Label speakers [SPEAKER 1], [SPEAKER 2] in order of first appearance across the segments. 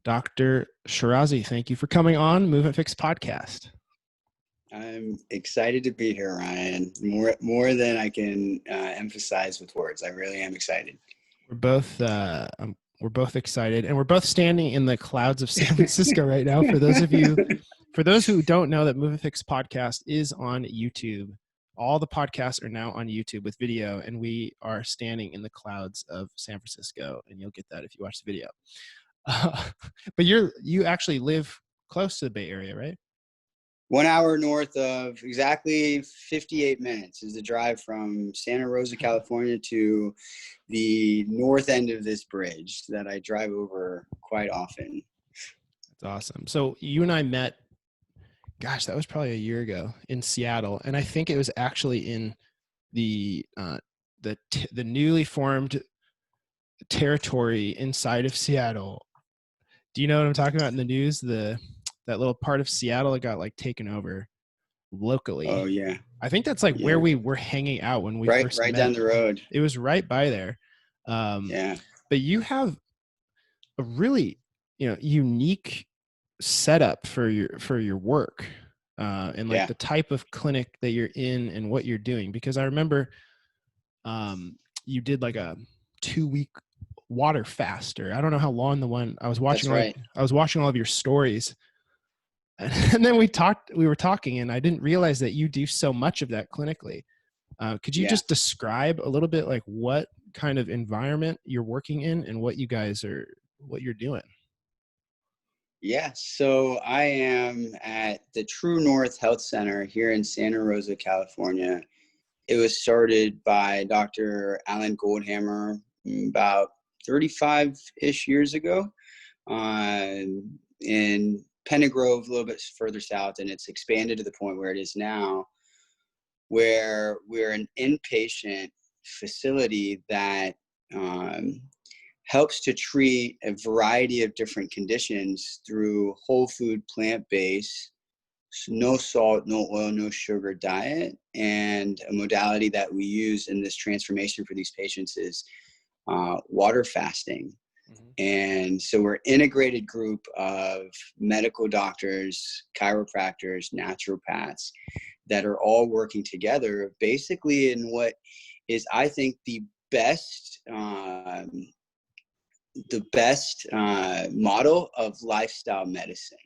[SPEAKER 1] Dr. Sheraze, thank you for coming on Movement Fix podcast.
[SPEAKER 2] I'm excited to be here, Ryan. More than I can emphasize with words. I really am excited.
[SPEAKER 1] We're both excited, and we're both standing in the clouds of San Francisco right now. For those who don't know, that Movement Fix podcast is on YouTube. All the podcasts are now on YouTube with video, and we are standing in the clouds of San Francisco, and you'll get that if you watch the video. But you actually live close to the Bay Area, right?
[SPEAKER 2] 1 hour north of, exactly 58 minutes is the drive from Santa Rosa, California to the north end of this bridge that I drive over quite often.
[SPEAKER 1] That's awesome. So you and I met, gosh, that was probably a year ago in Seattle. And I think it was actually in the newly formed territory inside of Seattle. Do you know what I'm talking about in the news? That little part of Seattle that got like taken over locally.
[SPEAKER 2] Oh yeah.
[SPEAKER 1] I think that's like where we were hanging out when we first met.
[SPEAKER 2] Right down the road.
[SPEAKER 1] It was right by there.
[SPEAKER 2] Yeah.
[SPEAKER 1] But you have a really, unique setup for your work, and like the type of clinic that you're in and what you're doing. Because I remember, you did like a 2-week water fast, or I don't know how long the one I was watching.
[SPEAKER 2] That's right.
[SPEAKER 1] I was watching all of your stories. And then we were talking, and I didn't realize that you do so much of that clinically. Could you just describe a little bit like what kind of environment you're working in and what you're doing?
[SPEAKER 2] Yeah, so I am at the True North Health Center here in Santa Rosa, California. It was started by Dr. Alan Goldhammer about 35-ish years ago in Pennegrove, a little bit further south, and it's expanded to the point where it is now, where we're an inpatient facility that helps to treat a variety of different conditions through whole food, plant-based, no salt, no oil, no sugar diet. And a modality that we use in this transformation for these patients is water fasting. Mm-hmm. And so we're an integrated group of medical doctors, chiropractors, naturopaths that are all working together basically in what is, I think, the best model of lifestyle medicine.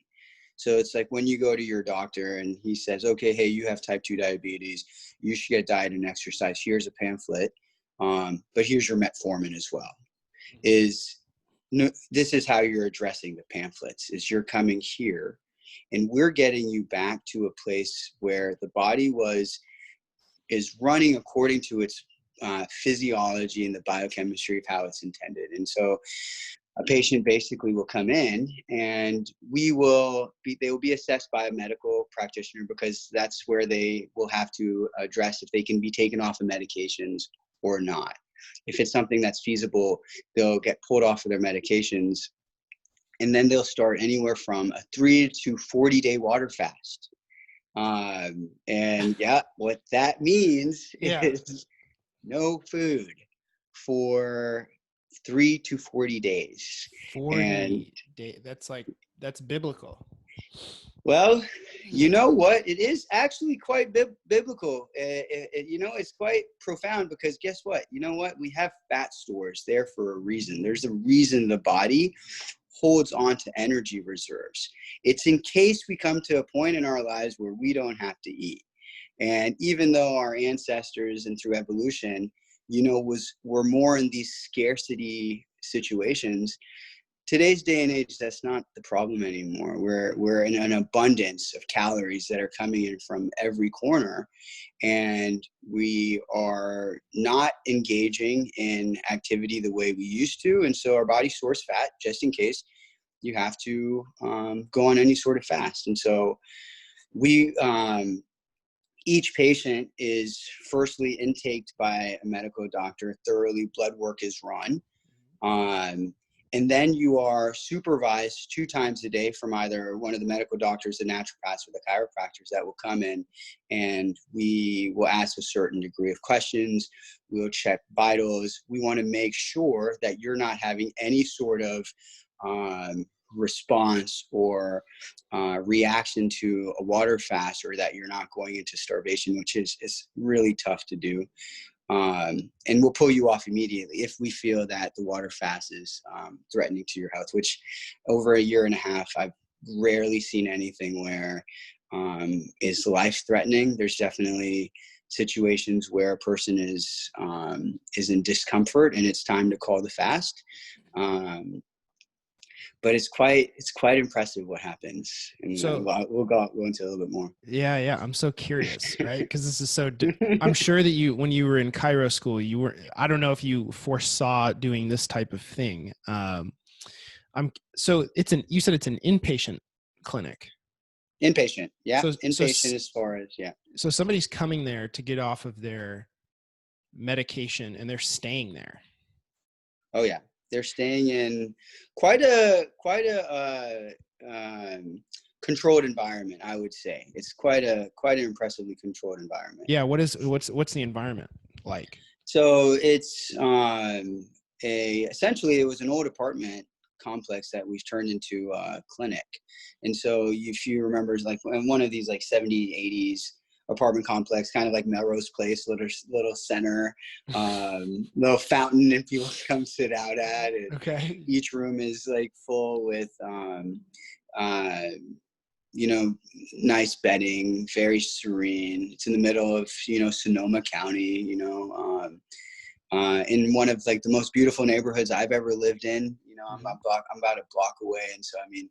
[SPEAKER 2] So it's like when you go to your doctor and he says, okay, hey, you have type 2 diabetes. You should get diet and exercise. Here's a pamphlet. But here's your metformin as well. This is how you're addressing the pamphlets, is you're coming here and we're getting you back to a place where the body is running according to its physiology and the biochemistry of how it's intended. And so a patient basically will come in and they will be assessed by a medical practitioner, because that's where they will have to address if they can be taken off of medications or not. If it's something that's feasible, they'll get pulled off of their medications, and then they'll start anywhere from a 3 to 40-day water fast. And what that means is no food for 3 to 40 days.
[SPEAKER 1] 40 days. That's biblical.
[SPEAKER 2] Well, you know what? It is actually quite biblical. It's quite profound, because guess what? You know what? We have fat stores there for a reason. There's a reason the body holds on to energy reserves. It's in case we come to a point in our lives where we don't have to eat. And even though our ancestors and through evolution, were more in these scarcity situations, today's day and age, that's not the problem anymore. We're in an abundance of calories that are coming in from every corner, and we are not engaging in activity the way we used to. And so our body stores fat just in case you have to go on any sort of fast. And so each patient is firstly intaked by a medical doctor. Thoroughly blood work is run. And then you are supervised 2 times a day from either one of the medical doctors, the naturopaths, or the chiropractors that will come in, and we will ask a certain degree of questions. We'll check vitals. We want to make sure that you're not having any sort of response or reaction to a water fast, or that you're not going into starvation, which is really tough to do. And we'll pull you off immediately if we feel that the water fast is threatening to your health, which over a year and a half, I've rarely seen anything where is life-threatening. There's definitely situations where a person is in discomfort and it's time to call the fast. But it's quite impressive what happens. And
[SPEAKER 1] So
[SPEAKER 2] we'll go into a little bit more.
[SPEAKER 1] yeah. I'm so curious, right? Because this is so, I'm sure that when you were in Cairo school, I don't know if you foresaw doing this type of thing. So you said it's an inpatient clinic.
[SPEAKER 2] Inpatient. Yeah.
[SPEAKER 1] So
[SPEAKER 2] Inpatient as far as, yeah.
[SPEAKER 1] So somebody's coming there to get off of their medication and they're staying there.
[SPEAKER 2] Oh yeah. They're staying in quite a controlled environment, I would say. It's quite an impressively controlled environment.
[SPEAKER 1] Yeah. What's the environment like?
[SPEAKER 2] So it's essentially it was an old apartment complex that we've turned into a clinic. And so if you remember, like one of these like 70s, 80s apartment complex, kind of like Melrose Place, little center, little fountain, and people come sit out at it.
[SPEAKER 1] Okay.
[SPEAKER 2] Each room is like full with, nice bedding, very serene. It's in the middle of, Sonoma County, in one of like the most beautiful neighborhoods I've ever lived in. I'm about a block away. And so, I mean,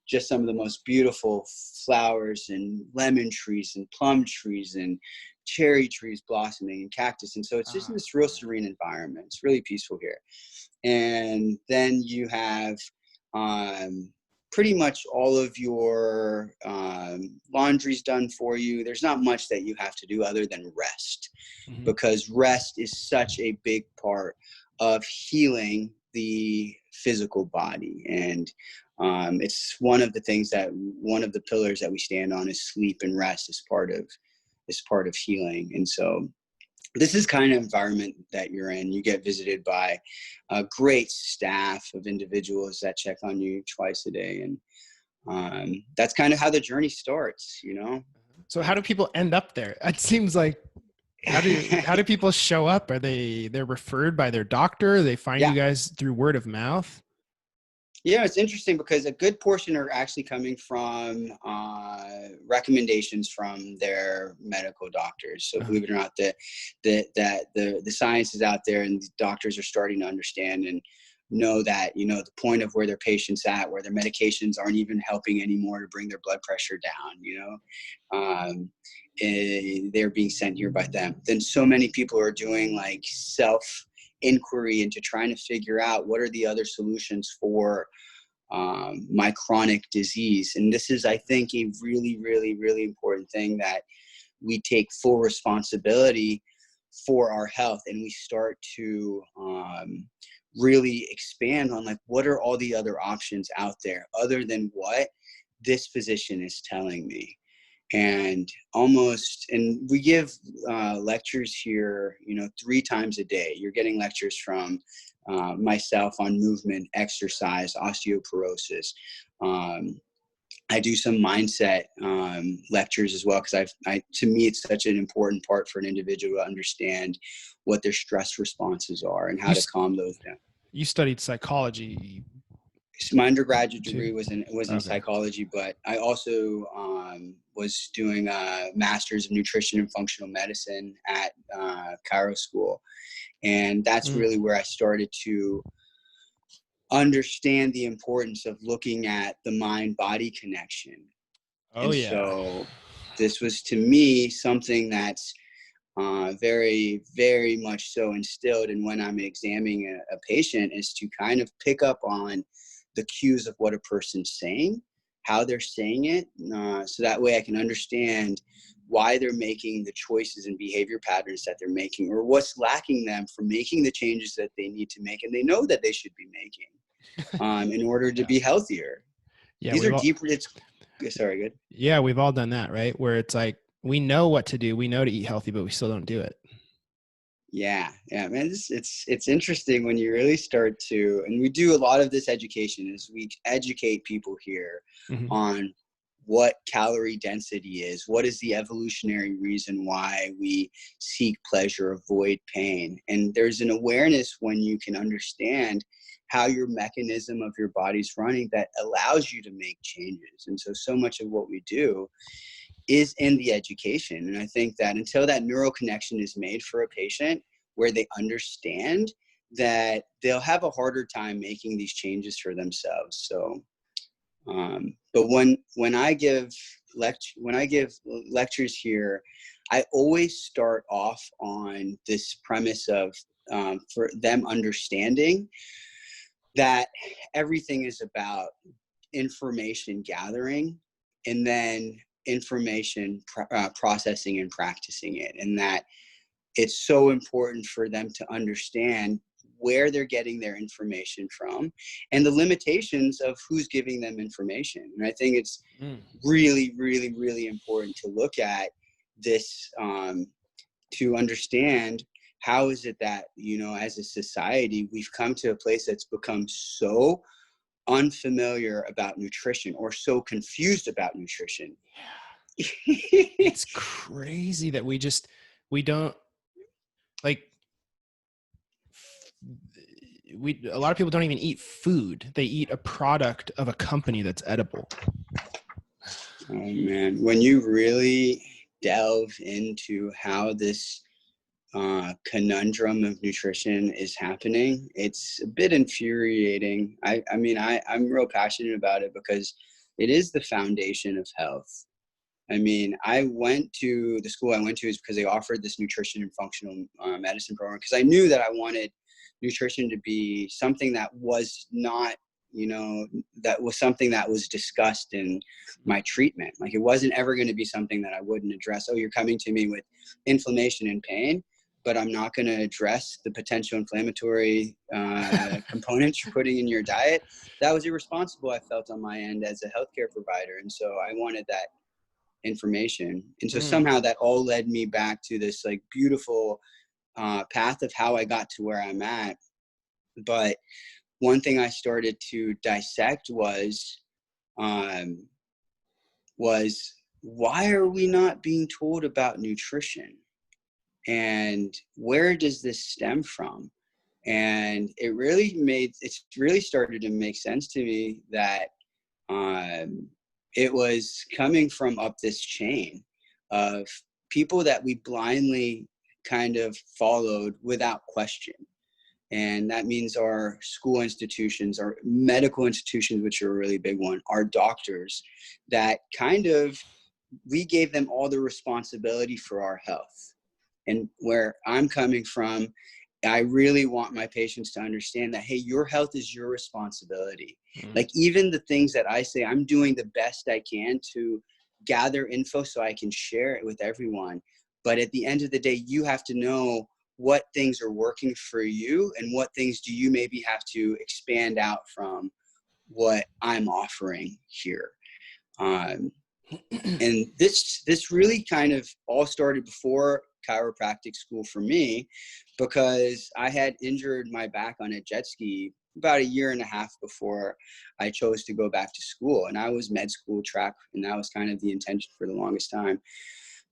[SPEAKER 2] just some of the most beautiful flowers and lemon trees and plum trees and cherry trees blossoming and cactus. And so it's just in this real serene environment. It's really peaceful here. And then you have pretty much all of your laundry's done for you. There's not much that you have to do other than rest, because rest is such a big part of healing the physical body. And it's one of the pillars that we stand on is sleep and rest as part of healing. And so this is kind of environment that you're in. You get visited by a great staff of individuals that check on you twice a day. And that's kind of how the journey starts,
[SPEAKER 1] So how do people end up there? It seems like, how do people show up? Are they're referred by their doctor? They find you guys through word of mouth?
[SPEAKER 2] Yeah, it's interesting because a good portion are actually coming from recommendations from their medical doctors. So believe it or not, the science is out there, and the doctors are starting to understand and know that, the point of where their patient's at, where their medications aren't even helping anymore to bring their blood pressure down, they're being sent here by them. Then so many people are doing like self-inquiry into trying to figure out what are the other solutions for my chronic disease. And this is, I think, a really, really, really important thing, that we take full responsibility for our health, and we start to really expand on like, what are all the other options out there other than what this physician is telling me. And we give lectures here, 3 times a day. You're getting lectures from myself on movement, exercise, osteoporosis. I do some mindset lectures as well, because to me, it's such an important part for an individual to understand what their stress responses are and how to calm those down.
[SPEAKER 1] You studied psychology.
[SPEAKER 2] My undergraduate degree was in psychology, but I also was doing a master's of nutrition and functional medicine at Cairo School. And that's really where I started to understand the importance of looking at the mind-body connection. So this was, to me, something that's very, very much so instilled. And when I'm examining a patient, is to kind of pick up on the cues of what a person's saying, how they're saying it, so that way I can understand why they're making the choices and behavior patterns that they're making, or what's lacking them from making the changes that they need to make and they know that they should be making in order to be healthier. These are deeper. Sorry, good.
[SPEAKER 1] Yeah, we've all done that, right? Where it's like, we know what to do, we know to eat healthy, but we still don't do it.
[SPEAKER 2] Yeah, man. It's interesting when you really start to, and we do a lot of this education is we educate people here on what calorie density is, what is the evolutionary reason why we seek pleasure, avoid pain. And there's an awareness when you can understand how your mechanism of your body's running that allows you to make changes. And so much of what we do is in the education. And I think that until that neural connection is made for a patient where they understand, that they'll have a harder time making these changes for themselves. So, but when I give lectures here, I always start off on this premise of for them understanding that everything is about information gathering and then information processing and practicing it, and that it's so important for them to understand where they're getting their information from and the limitations of who's giving them information. And I think it's really, really, really important to look at this to understand how is it that, you know, as a society, we've come to a place that's become so unfamiliar about nutrition or so confused about nutrition.
[SPEAKER 1] It's crazy that we don't like, a lot of people don't even eat food. They eat a product of a company that's edible.
[SPEAKER 2] Oh man, when you really delve into how this conundrum of nutrition is happening, it's a bit infuriating. I'm real passionate about it because it is the foundation of health. I mean, I went to the school I went to is because they offered this nutrition and functional medicine program, because I knew that I wanted nutrition to be something that was not, you know, that was something that was discussed in my treatment. Like, it wasn't ever going to be something that I wouldn't address. Oh, you're coming to me with inflammation and pain, but I'm not going to address the potential inflammatory components you're putting in your diet. That was irresponsible, I felt, on my end as a healthcare provider. And so I wanted that information. And so somehow that all led me back to this like beautiful path of how I got to where I'm at. But one thing I started to dissect was why are we not being told about nutrition? And where does this stem from? And it really started to make sense to me that it was coming from up this chain of people that we blindly kind of followed without question. And that means our school institutions, our medical institutions, which are a really big one, our doctors, that kind of, we gave them all the responsibility for our health. And where I'm coming from, I really want my patients to understand that, hey, your health is your responsibility. Like, even the things that I say, I'm doing the best I can to gather info so I can share it with everyone. But at the end of the day, you have to know what things are working for you and what things do you maybe have to expand out from what I'm offering here. And this really kind of all started before chiropractic school for me, because I had injured my back on a jet ski about 1.5 years before I chose to go back to school. And I was med school track, and that was kind of the intention for the longest time.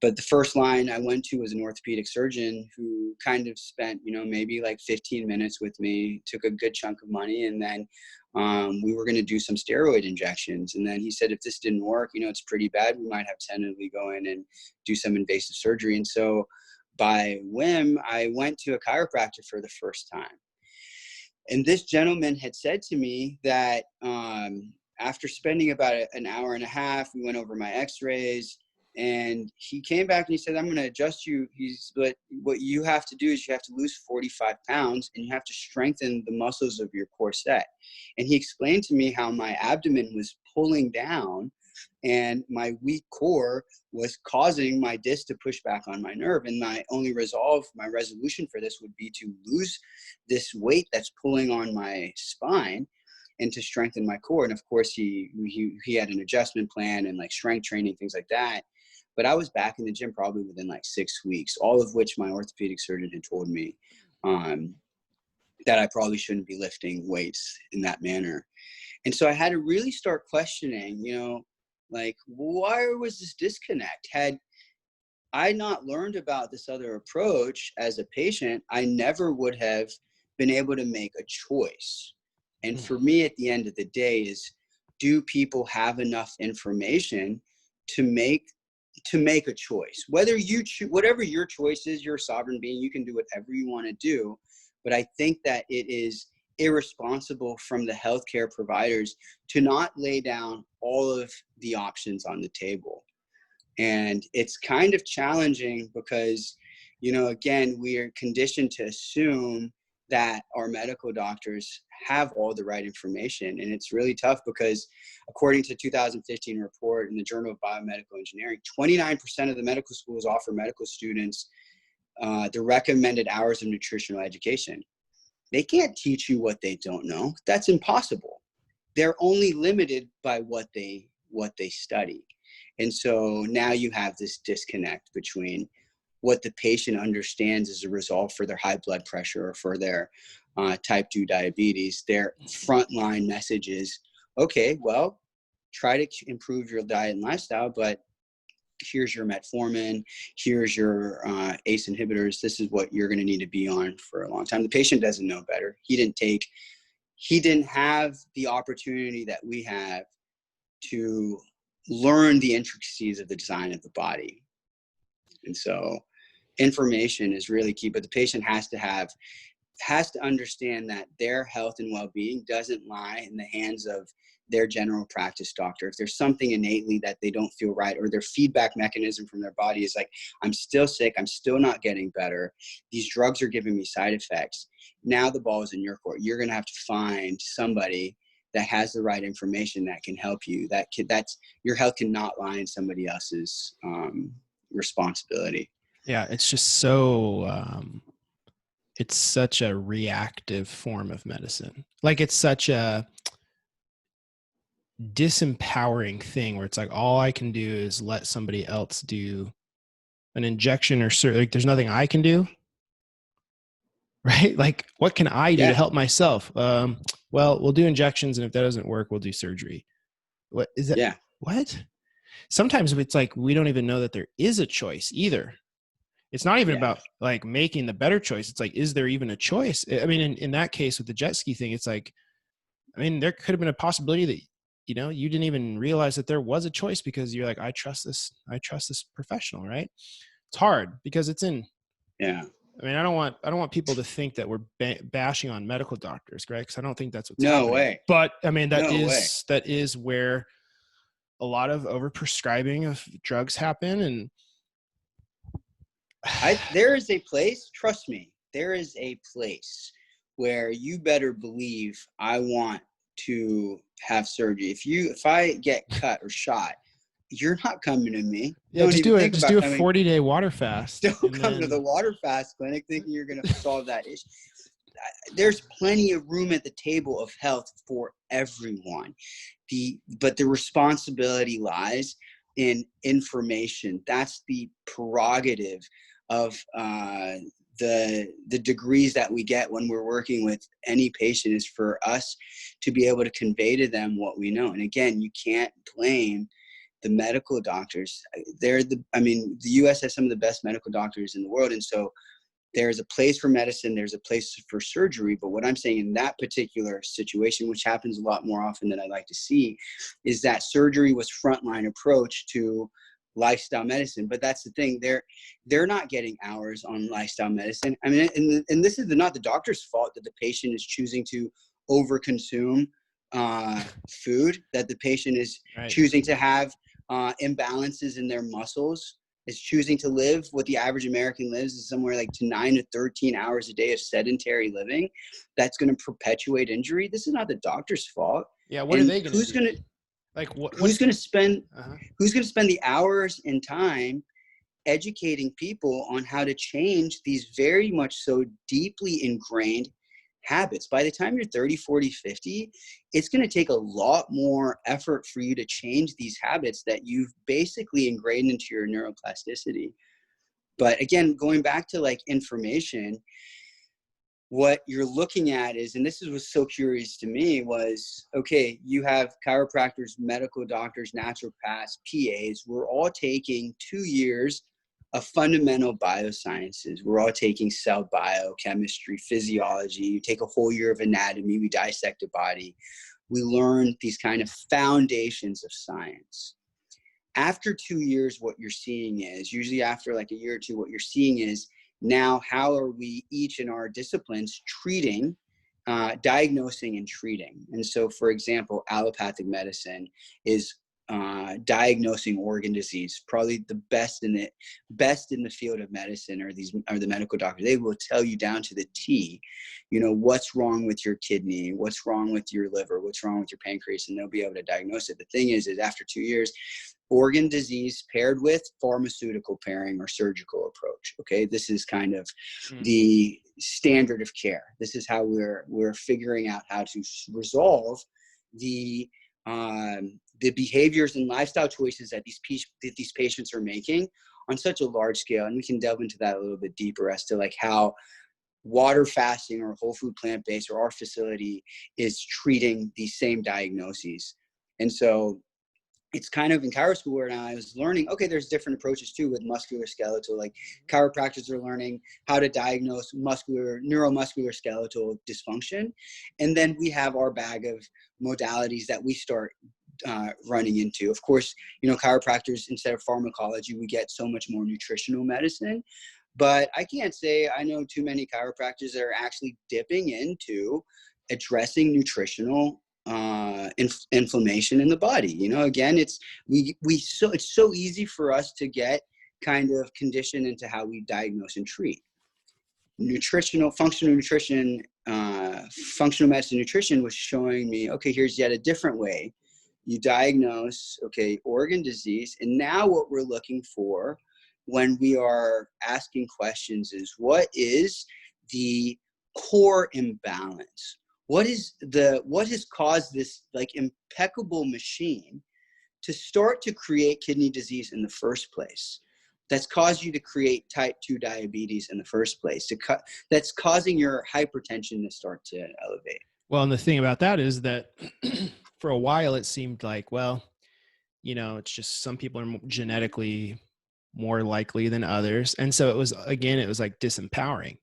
[SPEAKER 2] But the first line I went to was an orthopedic surgeon who kind of spent, you know, maybe like 15 minutes with me, took a good chunk of money, and then we were going to do some steroid injections. And then he said, if this didn't work, you know, it's pretty bad, we might have to tentatively go in and do some invasive surgery. And so by whim, I went to a chiropractor for the first time. And this gentleman had said to me that after spending about 1.5 hours, we went over my x-rays, and he came back and he said, I'm going to adjust you. But what you have to do is you have to lose 45 pounds and you have to strengthen the muscles of your corset. And he explained to me how my abdomen was pulling down and my weak core was causing my disc to push back on my nerve. And my resolution for this would be to lose this weight that's pulling on my spine and to strengthen my core. And of course, he had an adjustment plan and like strength training, things like that. but I was back in the gym probably within like 6 weeks, all of which my orthopedic surgeon had told me that I probably shouldn't be lifting weights in that manner. And so I had to really start questioning, you know, like, why was this disconnect? Had I not learned about this other approach as a patient, I never would have been able to make a choice. And for me, at the end of the day, is, do people have enough information to make a choice? Whether you choose, whatever your choice is, you're a sovereign being, you can do whatever you want to do. But I think that it is irresponsible from the healthcare providers to not lay down all of the options on the table. And it's kind of challenging because, you know, again, we are conditioned to assume that our medical doctors have all the right information. And it's really tough because according to a 2015 report in the Journal of Biomedical Engineering, 29% of the medical schools offer medical students the recommended hours of nutritional education. They can't teach you what they don't know. That's impossible. They're only limited by what they study. And so now you have this disconnect between what the patient understands as a result for their high blood pressure or for their type 2 diabetes. Their frontline message is, okay, well, try to improve your diet and lifestyle, but here's your metformin, here's your ACE inhibitors. This is what you're going to need to be on for a long time. The patient doesn't know better. He didn't have the opportunity that we have to learn the intricacies of the design of the body. And so information is really key, but the patient has to understand that their health and well-being doesn't lie in the hands of their general practice doctor. If there's something innately that they don't feel right, or their feedback mechanism from their body is like, I'm still sick, I'm still not getting better, these drugs are giving me side effects, now the ball is in your court. You're going to have to find somebody that has the right information that can help you. That's your health cannot lie in somebody else's responsibility.
[SPEAKER 1] Yeah, it's just so it's such a reactive form of medicine. Like, it's such a disempowering thing where it's like, all I can do is let somebody else do an injection or like, there's nothing I can do. Right? Like, what can I do to help myself? Well, we'll do injections, and if that doesn't work, we'll do surgery. What is that?
[SPEAKER 2] Yeah.
[SPEAKER 1] What? Sometimes it's like, we don't even know that there is a choice either. It's not even about like making the better choice. It's like, is there even a choice? I mean, in that case with the jet ski thing, it's like, I mean, there could have been a possibility that, you know, you didn't even realize that there was a choice because you're like, I trust this professional, right? It's hard because it's in, I mean, I don't want people to think that we're bashing on medical doctors, right? Because I don't think that's what's happening.
[SPEAKER 2] No way.
[SPEAKER 1] But I mean, that is where a lot of overprescribing of drugs happen. And
[SPEAKER 2] there is a place, trust me, there is a place where you better believe I want to have surgery. If I get cut or shot, you're not coming to me.
[SPEAKER 1] Yeah, just do a 40-day water fast.
[SPEAKER 2] Don't come to the water fast clinic thinking you're going to solve that issue. There's plenty of room at the table of health for everyone. But the responsibility lies in information. That's the prerogative of the degrees that we get when we're working with any patient, is for us to be able to convey to them what we know. And again, you can't blame the medical doctors. The U.S. has some of the best medical doctors in the world. And so there's a place for medicine, there's a place for surgery. But what I'm saying in that particular situation, which happens a lot more often than I'd like to see, is that surgery was frontline approach to lifestyle medicine. But that's the thing, they're not getting hours on lifestyle medicine. I mean, and this is not the doctor's fault that the patient is choosing to overconsume food, that the patient is choosing to have imbalances in their muscles, is choosing to live what the average American lives, is somewhere like to 9 to 13 hours a day of sedentary living. That's going to perpetuate injury. This is not the doctor's fault.
[SPEAKER 1] Yeah. What are they going to do?
[SPEAKER 2] Who's going to spend the hours and time educating people on how to change these very much so deeply ingrained habits. By the time you're 30, 40, 50, it's going to take a lot more effort for you to change these habits that you've basically ingrained into your neuroplasticity. But again, going back to like information, what you're looking at is, and this was so curious to me, was, okay, you have chiropractors, medical doctors, naturopaths, PAs. We're all taking 2 years of fundamental biosciences. We're all taking cell biochemistry, physiology. You take a whole year of anatomy. We dissect a body. We learn these kind of foundations of science. After 2 years, what you're seeing is, usually after like a year or two, what you're seeing is, now how are we each in our disciplines treating, diagnosing and treating? And so, for example, allopathic medicine is diagnosing organ disease. Probably the best in the field of medicine are the medical doctors. They will tell you down to the T, you know, what's wrong with your kidney, what's wrong with your liver, what's wrong with your pancreas, and they'll be able to diagnose it. The thing is after 2 years, organ disease paired with pharmaceutical pairing or surgical approach. Okay, this is kind of the standard of care. This is how we're figuring out how to resolve the behaviors and lifestyle choices that these patients are making on such a large scale. And we can delve into that a little bit deeper as to like how water fasting or whole food plant-based or our facility is treating these same diagnoses. And so it's kind of in chiro school where I was learning, okay, there's different approaches too with musculoskeletal, like chiropractors are learning how to diagnose neuromuscular skeletal dysfunction. And then we have our bag of modalities that we start running into. Of course, you know, chiropractors, instead of pharmacology, we get so much more nutritional medicine. But I can't say I know too many chiropractors that are actually dipping into addressing nutritional inflammation in the body. You know, again, it's so easy for us to get kind of conditioned into how we diagnose and treat. Functional medicine nutrition was showing me, okay, here's yet a different way. You diagnose, okay, organ disease, and now what we're looking for when we are asking questions is, what is the core imbalance? What has caused this like impeccable machine to start to create kidney disease in the first place? That's caused you to create type 2 diabetes in the first place. That's causing your hypertension to start to elevate.
[SPEAKER 1] Well, and the thing about that is that for a while it seemed like, well, you know, it's just some people are genetically more likely than others. And so it was like disempowering.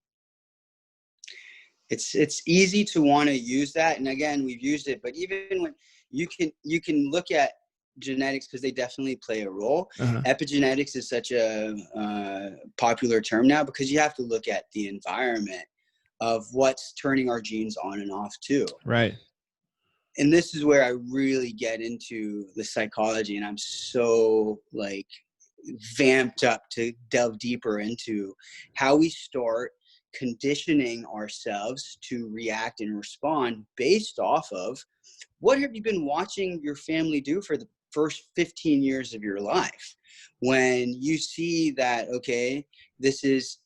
[SPEAKER 2] It's easy to want to use that. And again, we've used it, but even when you can look at genetics, because they definitely play a role. Epigenetics is such a popular term now because you have to look at the environment of what's turning our genes on and off too.
[SPEAKER 1] Right.
[SPEAKER 2] And this is where I really get into the psychology, and I'm so like vamped up to delve deeper into how we start conditioning ourselves to react and respond based off of what have you been watching your family do for the first 15 years of your life. When you see that, okay, this is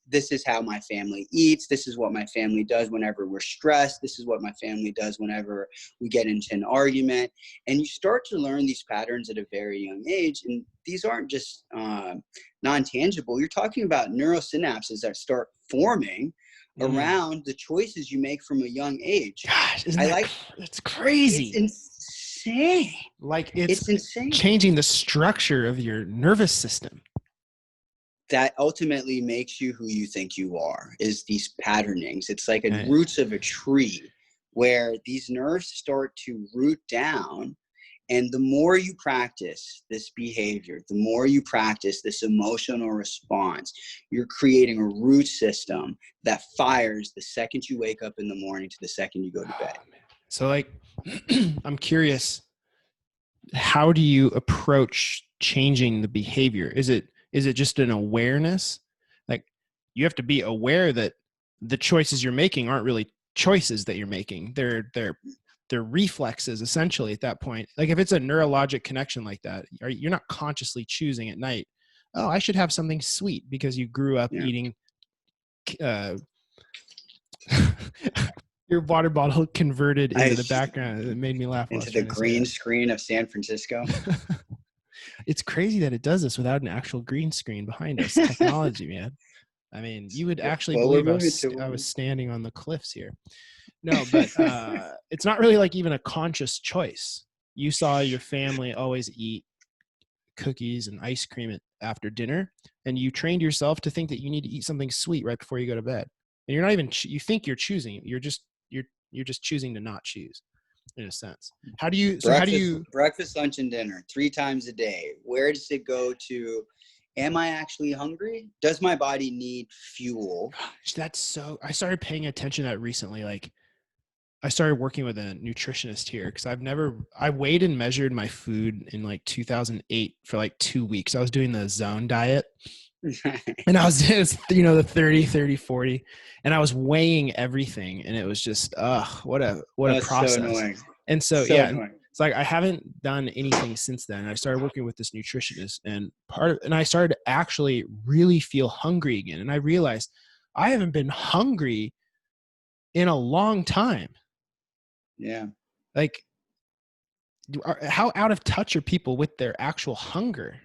[SPEAKER 2] how my family eats, this is what my family does whenever we're stressed, this is what my family does whenever we get into an argument, and you start to learn these patterns at a very young age. And these aren't just non-tangible. You're talking about neurosynapses that start forming around the choices you make from a young age.
[SPEAKER 1] Gosh, it's crazy.
[SPEAKER 2] It's insane.
[SPEAKER 1] Like it's
[SPEAKER 2] insane.
[SPEAKER 1] Changing the structure of your nervous system.
[SPEAKER 2] That ultimately makes you who you think you are, is these patternings. It's like roots of a tree where these nerves start to root down. And the more you practice this behavior, the more you practice this emotional response, you're creating a root system that fires the second you wake up in the morning to the second you go to bed.
[SPEAKER 1] So like, I'm curious, how do you approach changing the behavior? Is it just an awareness? Like, you have to be aware that the choices you're making aren't really choices that you're making. They're reflexes essentially at that point. Like if it's a neurologic connection like that, you're not consciously choosing at night, oh, I should have something sweet because you grew up eating Your water bottle converted into
[SPEAKER 2] I
[SPEAKER 1] the background. It made me laugh while I
[SPEAKER 2] into
[SPEAKER 1] was
[SPEAKER 2] the
[SPEAKER 1] trying to say
[SPEAKER 2] green
[SPEAKER 1] that.
[SPEAKER 2] screen of San Francisco.
[SPEAKER 1] It's crazy that it does this without an actual green screen behind us. Technology, man. I mean, you would actually
[SPEAKER 2] Well, we're
[SPEAKER 1] believe
[SPEAKER 2] moving
[SPEAKER 1] I
[SPEAKER 2] to
[SPEAKER 1] was standing on the cliffs here. No, but it's not really like even a conscious choice. You saw your family always eat cookies and ice cream after dinner, and you trained yourself to think that you need to eat something sweet right before you go to bed. And you're not even you think you're choosing. You're just choosing to not choose, in a sense. How do you? So how do you?
[SPEAKER 2] breakfast, lunch, and dinner 3 times a day. Where does it go to? Am I actually hungry? Does my body need fuel?
[SPEAKER 1] Gosh, that's so. I started paying attention to that recently. Like, I started working with a nutritionist here because I weighed and measured my food in like 2008 for like 2 weeks. I was doing the zone diet and I was, the 30, 30, 40, and I was weighing everything. And it was just, what a
[SPEAKER 2] That's so
[SPEAKER 1] process.
[SPEAKER 2] annoying.
[SPEAKER 1] And so,
[SPEAKER 2] So
[SPEAKER 1] yeah,
[SPEAKER 2] annoying.
[SPEAKER 1] it's like, I haven't done anything since then. I started working with this nutritionist and I started to actually really feel hungry again. And I realized I haven't been hungry in a long time.
[SPEAKER 2] Yeah.
[SPEAKER 1] Like, how out of touch are people with their actual hunger?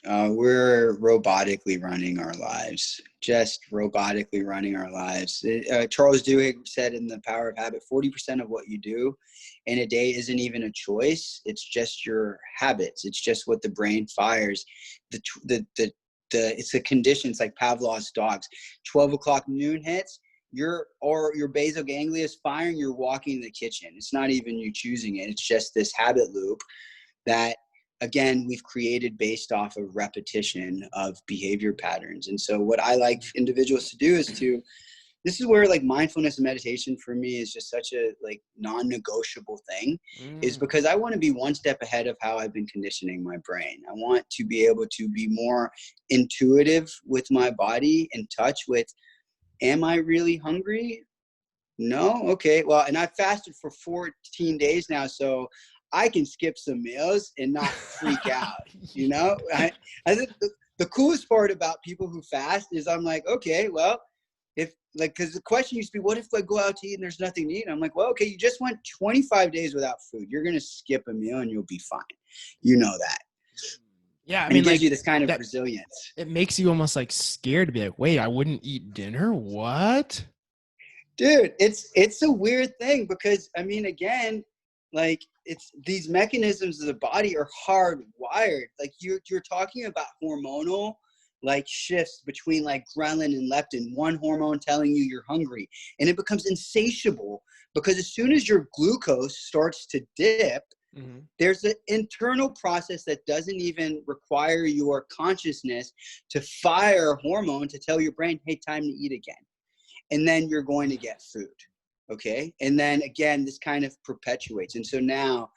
[SPEAKER 2] We're robotically running our lives, just robotically running our lives. Charles Duhigg said in The Power of Habit, 40% of what you do in a day isn't even a choice. It's just your habits. It's just what the brain fires. It's a condition. It's like Pavlov's dogs. 12 o'clock noon hits, your basal ganglia is firing. You're walking in the kitchen. It's not even you choosing it. It's just this habit loop that, again, we've created based off of repetition of behavior patterns. And so what I like individuals to do is this is where like mindfulness and meditation for me is just such a like non-negotiable thing, is because I want to be one step ahead of how I've been conditioning my brain. I want to be able to be more intuitive with my body, in touch with, am I really hungry? No? Okay. Well, and I fasted for 14 days now, so I can skip some meals and not freak out. I think the coolest part about people who fast is I'm like, okay, well, because the question used to be, what if I go out to eat and there's nothing to eat? I'm like, well, okay, you just went 25 days without food. You're going to skip a meal and you'll be fine. You know that.
[SPEAKER 1] Yeah. I
[SPEAKER 2] And
[SPEAKER 1] mean,
[SPEAKER 2] it gives
[SPEAKER 1] like,
[SPEAKER 2] you this kind of resilience.
[SPEAKER 1] it makes you almost like scared to be like, wait, I wouldn't eat dinner? What?
[SPEAKER 2] Dude, it's a weird thing because, I mean, again, like, it's these mechanisms of the body are hardwired. Like you're talking about hormonal like shifts between like ghrelin and leptin, one hormone telling you you're hungry, and it becomes insatiable because as soon as your glucose starts to dip, there's an internal process that doesn't even require your consciousness to fire a hormone to tell your brain, hey, time to eat again. And then you're going to get food. Okay. And then again, this kind of perpetuates. And so now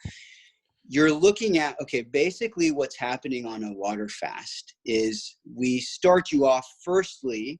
[SPEAKER 2] you're looking at, okay, basically what's happening on a water fast is we start you off firstly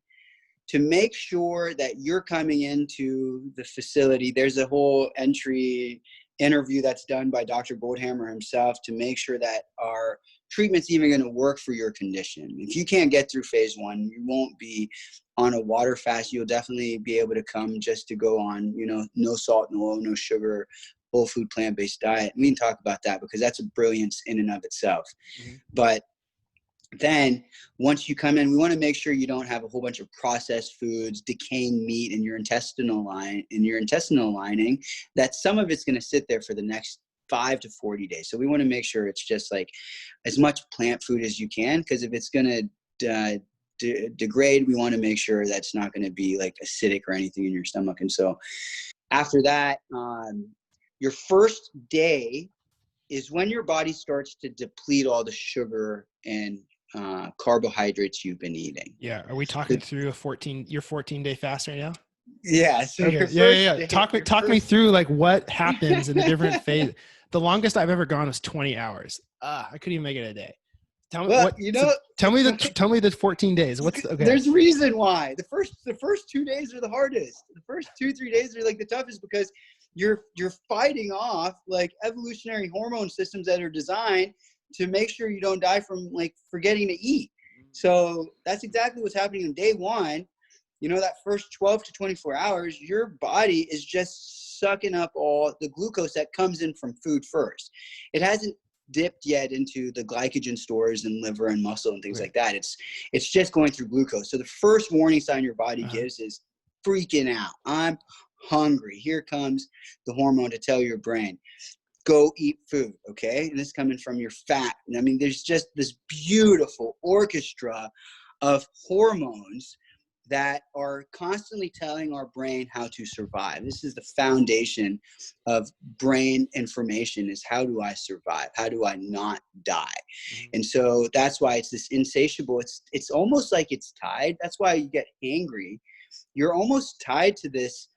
[SPEAKER 2] to make sure that you're coming into the facility. There's a whole entry interview that's done by Dr. Goldhammer himself to make sure that our treatment's even going to work for your condition. If you can't get through phase 1, you won't be on a water fast. You'll definitely be able to come just to go on, no salt, no oil, no sugar, whole food, plant-based diet. We can talk about that because that's a brilliance in and of itself. But then once you come in, we want to make sure you don't have a whole bunch of processed foods, decaying meat in your intestinal lining, that some of it's going to sit there for the next 5 to 40 days. So we want to make sure it's just like as much plant food as you can, because if it's going to degrade, we want to make sure that's not going to be like acidic or anything in your stomach. And so after that, your first day is when your body starts to deplete all the sugar and carbohydrates you've been eating.
[SPEAKER 1] Yeah. Are we talking through your 14-day fast right now?
[SPEAKER 2] Yeah. So
[SPEAKER 1] Okay. Yeah. Talk me through like what happens in the different phase. The longest I've ever gone was 20 hours. I couldn't even make it a day. Tell me tell me the 14 days.
[SPEAKER 2] There's a reason why. The first 2 days are the hardest. The first 2-3 days are like the toughest because you're fighting off like evolutionary hormone systems that are designed to make sure you don't die from like forgetting to eat. So that's exactly what's happening on day 1. you know, that first 12 to 24 hours, your body is just sucking up all the glucose that comes in from food first. It hasn't dipped yet into the glycogen stores in liver and muscle and things like that. It's just going through glucose. So the first warning sign your body gives is freaking out. I'm hungry. Here comes the hormone to tell your brain, go eat food, okay? And this is coming from your fat. And I mean, there's just this beautiful orchestra of hormones that are constantly telling our brain how to survive. This is the foundation of brain information, is how do I survive? How do I not die? And so that's why it's this insatiable, it's almost like it's tied. That's why you get angry. You're almost tied to this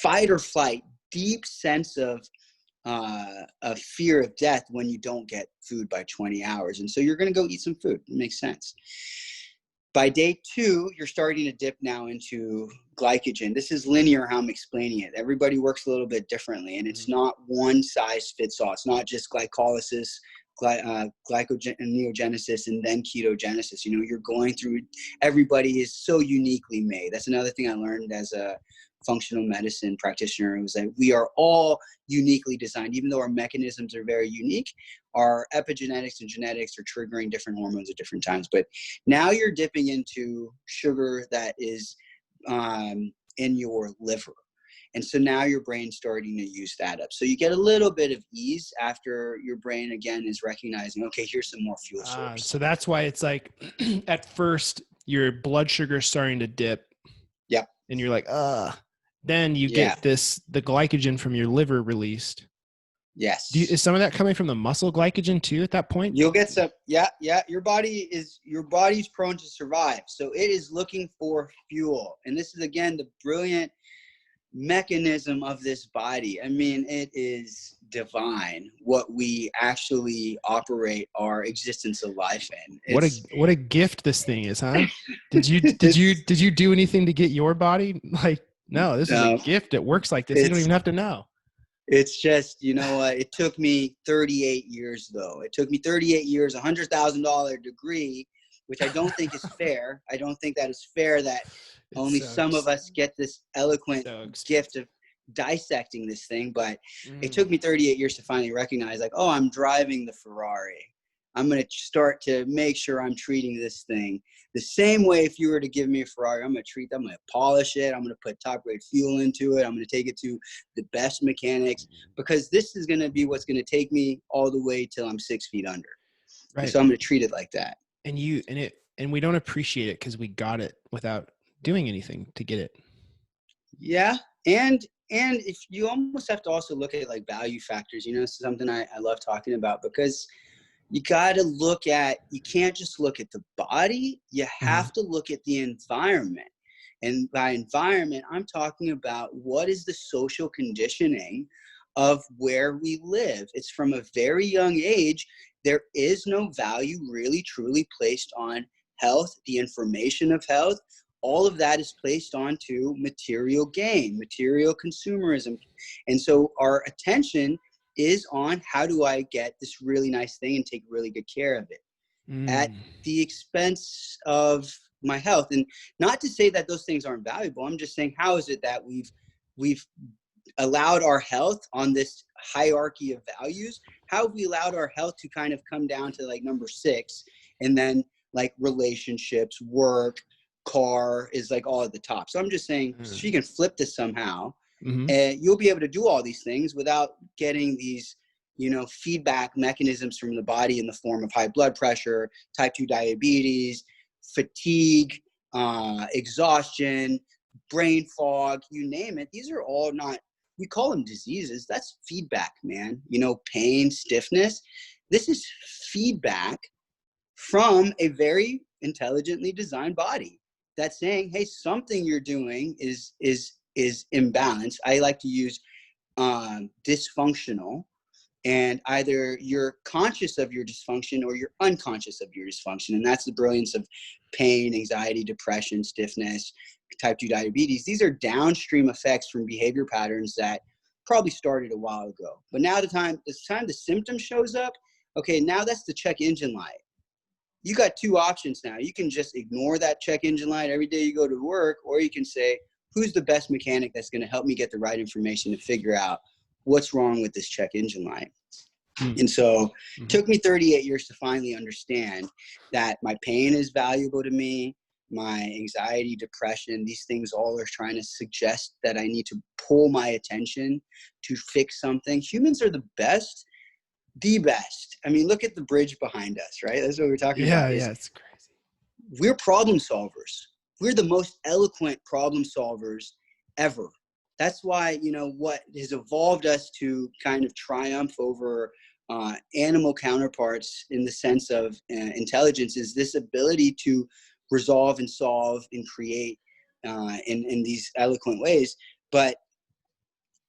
[SPEAKER 2] fight or flight, deep sense of fear of death when you don't get food by 20 hours. And so you're going to go eat some food. It makes sense. By day 2, you're starting to dip now into glycogen. This is linear how I'm explaining it. Everybody works a little bit differently, and it's not one size fits all. It's not just glycolysis, glyconeogenesis, and then ketogenesis. You know, you're going through, everybody is so uniquely made. That's another thing I learned as a functional medicine practitioner. It was that we are all uniquely designed. Even though our mechanisms are very unique, our epigenetics and genetics are triggering different hormones at different times. But now you're dipping into sugar that is in your liver. And so now your brain's starting to use that up. So you get a little bit of ease after your brain, again, is recognizing, okay, here's some more fuel source.
[SPEAKER 1] So that's why it's like, at first, your blood sugar is starting to dip.
[SPEAKER 2] Yep.
[SPEAKER 1] And you're like, then you get the glycogen from your liver released.
[SPEAKER 2] Yes.
[SPEAKER 1] Is some of that coming from the muscle glycogen too at that point?
[SPEAKER 2] You'll get some. Yeah. Your body's prone to survive. So it is looking for fuel. And this is, again, the brilliant mechanism of this body. I mean, it is divine what we actually operate our existence of life in.
[SPEAKER 1] What a gift this thing is, huh? Did you do anything to get your body? Like, no, this is a gift. It works like this. You don't even have to know.
[SPEAKER 2] It's just, you know what? It took me 38 years, though. It took me 38 years, $100,000 degree, which I don't think is fair. I don't think that is fair that only some of us get this eloquent gift of dissecting this thing. But it took me 38 years to finally recognize, like, oh, I'm driving the Ferrari. I'm going to start to make sure I'm treating this thing the same way. If you were to give me a Ferrari, I'm going to polish it. I'm going to put top grade fuel into it. I'm going to take it to the best mechanics, because this is going to be what's going to take me all the way till I'm 6 feet under. Right. So I'm going to treat it like that.
[SPEAKER 1] And we don't appreciate it because we got it without doing anything to get it. Yeah.
[SPEAKER 2] And if you almost have to also look at like value factors, you know, this is something I love talking about, because you got to you can't just look at the body. You have to look at the environment. And by environment, I'm talking about what is the social conditioning of where we live. It's from a very young age. There is no value really truly placed on health, the information of health. All of that is placed onto material gain, material consumerism. And so our attention is on, how do I get this really nice thing and take really good care of it at the expense of my health. And not to say that those things aren't valuable. I'm just saying, how is it that we've allowed our health on this hierarchy of values? How have we allowed our health to kind of come down to like number 6, and then like relationships, work, car is like all at the top? So I'm just saying, if you can flip this somehow, and you'll be able to do all these things without getting these, you know, feedback mechanisms from the body in the form of high blood pressure, type 2 diabetes, fatigue, exhaustion, brain fog, you name it. These are all not, we call them diseases. That's feedback, man. You know, pain, stiffness. This is feedback from a very intelligently designed body that's saying, hey, something you're doing is imbalanced. I like to use dysfunctional, and either you're conscious of your dysfunction or you're unconscious of your dysfunction. And that's the brilliance of pain, anxiety, depression, stiffness, type 2 diabetes. These are downstream effects from behavior patterns that probably started a while ago. But now the time the symptom shows up, okay, now that's the check engine light. you got two options now. You can just ignore that check engine light every day you go to work, or you can say, who's the best mechanic that's going to help me get the right information to figure out what's wrong with this check engine light. And so it took me 38 years to finally understand that my pain is valuable to me. My anxiety, depression, these things all are trying to suggest that I need to pull my attention to fix something. Humans are the best. I mean, look at the bridge behind us, right? That's what we're talking about.
[SPEAKER 1] Yeah, it's crazy.
[SPEAKER 2] We're problem solvers. We're the most eloquent problem solvers ever. That's why, what has evolved us to kind of triumph over animal counterparts in the sense of intelligence is this ability to resolve and solve and create in these eloquent ways. But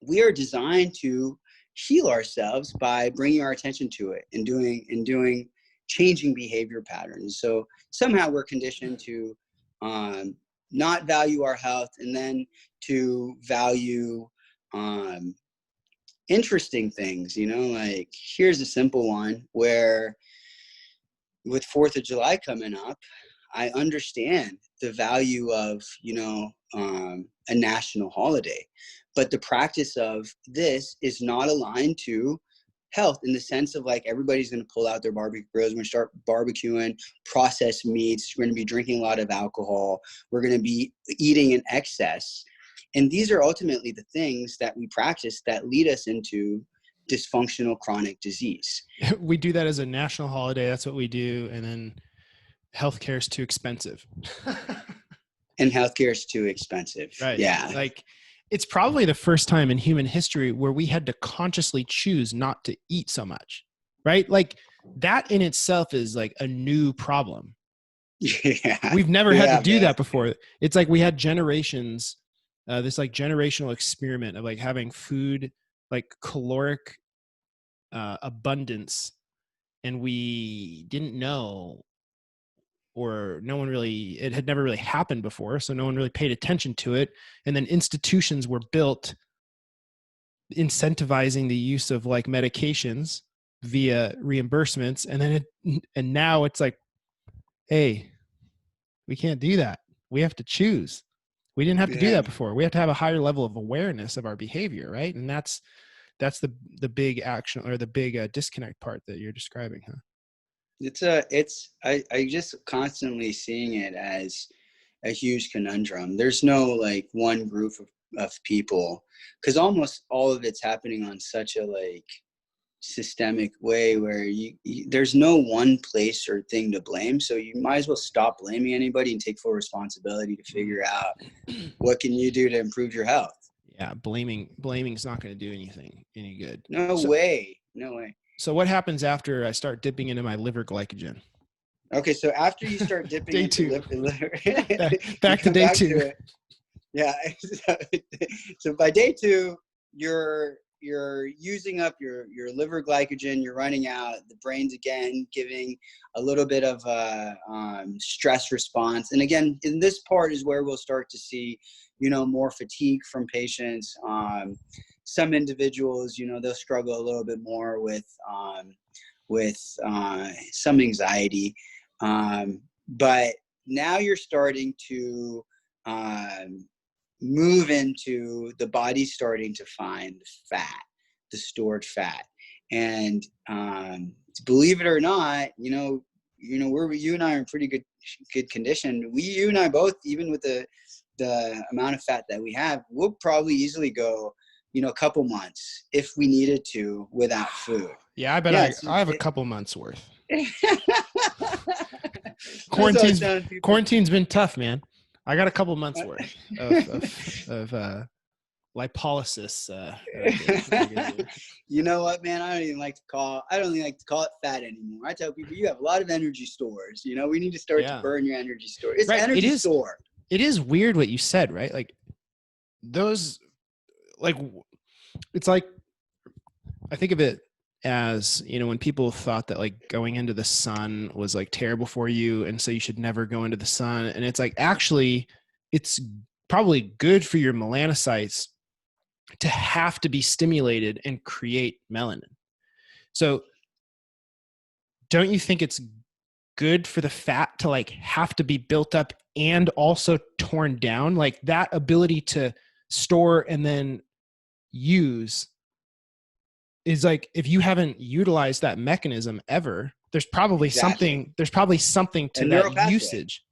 [SPEAKER 2] we are designed to heal ourselves by bringing our attention to it and doing changing behavior patterns. So somehow we're conditioned to not value our health, and then to value interesting things, like here's a simple one where with 4th of July coming up, I understand the value of, a national holiday, but the practice of this is not aligned to health in the sense of like, everybody's going to pull out their barbecue grills. We're going to start barbecuing processed meats. We're going to be drinking a lot of alcohol. We're going to be eating in excess. And these are ultimately the things that we practice that lead us into dysfunctional chronic disease.
[SPEAKER 1] We do that as a national holiday. That's what we do. And then healthcare is too expensive.
[SPEAKER 2] And healthcare is too expensive.
[SPEAKER 1] Right.
[SPEAKER 2] Yeah.
[SPEAKER 1] Like, it's probably the first time in human history where we had to consciously choose not to eat so much, right? Like, that in itself is like a new problem.
[SPEAKER 2] Yeah.
[SPEAKER 1] We've never had to do that before. It's like we had generations, this like generational experiment of like having food, like caloric abundance, and we didn't know, or no one really, it had never really happened before, so no one really paid attention to it. And then institutions were built incentivizing the use of like medications via reimbursements, and then and now it's like, hey, we can't do that. We have to choose. We didn't have to do that before. We have to have a higher level of awareness of our behavior, right? And that's the big action, or the big disconnect part that you're describing, huh?
[SPEAKER 2] I just constantly seeing it as a huge conundrum. There's no like one group of people, because almost all of it's happening on such a like systemic way where there's no one place or thing to blame. So you might as well stop blaming anybody and take full responsibility to figure out what can you do to improve your health.
[SPEAKER 1] Yeah, blaming's not going to do any good.
[SPEAKER 2] No way.
[SPEAKER 1] So what happens after I start dipping into my liver glycogen?
[SPEAKER 2] Okay, so after you start dipping
[SPEAKER 1] day
[SPEAKER 2] into
[SPEAKER 1] liver,
[SPEAKER 2] back
[SPEAKER 1] to day two.
[SPEAKER 2] Yeah. So by day 2, you're using up your liver glycogen. You're running out. The brain's again giving a little bit of a stress response. And again, in this part is where we'll start to see, more fatigue from patients. Some individuals, they'll struggle a little bit more with some anxiety. But now you're starting to move into the body starting to find fat, the stored fat. And believe it or not, you and I are in pretty good condition. You and I both, even with the amount of fat that we have, we'll probably easily go, a couple months if we needed to without food.
[SPEAKER 1] Yeah, I bet I have a couple months worth. Quarantine's been tough, man. I got a couple months worth of lipolysis.
[SPEAKER 2] You know what, man? I don't even like to call it fat anymore. I tell people you have a lot of energy stores. We need to start to burn your energy store. It's right. Energy store.
[SPEAKER 1] It is weird what you said, right? Like those, like, it's like, I think of it as, when people thought that like going into the sun was like terrible for you, and so you should never go into the sun. And it's like, actually, it's probably good for your melanocytes to have to be stimulated and create melanin. So don't you think it's good for the fat to like have to be built up and also torn down. Like that ability to store and then use is like, if you haven't utilized that mechanism ever, there's probably
[SPEAKER 2] Exactly.
[SPEAKER 1] something
[SPEAKER 2] A
[SPEAKER 1] to that
[SPEAKER 2] neural pathway.
[SPEAKER 1] usage.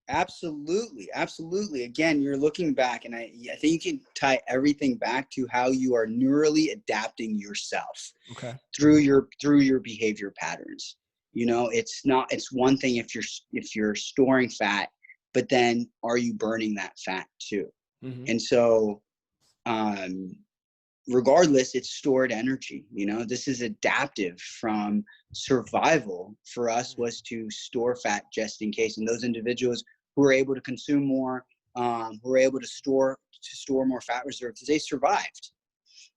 [SPEAKER 2] Absolutely. Absolutely. Again, you're looking back, and I think you can tie everything back to how you are neurally adapting yourself through your behavior patterns. You know, it's one thing if you're storing fat, but then are you burning that fat too?
[SPEAKER 1] Mm-hmm.
[SPEAKER 2] And so, regardless, it's stored energy. You know, this is adaptive from survival for us, was to store fat just in case. And those individuals who are able to consume more, who are able to store more fat reserves, they survived.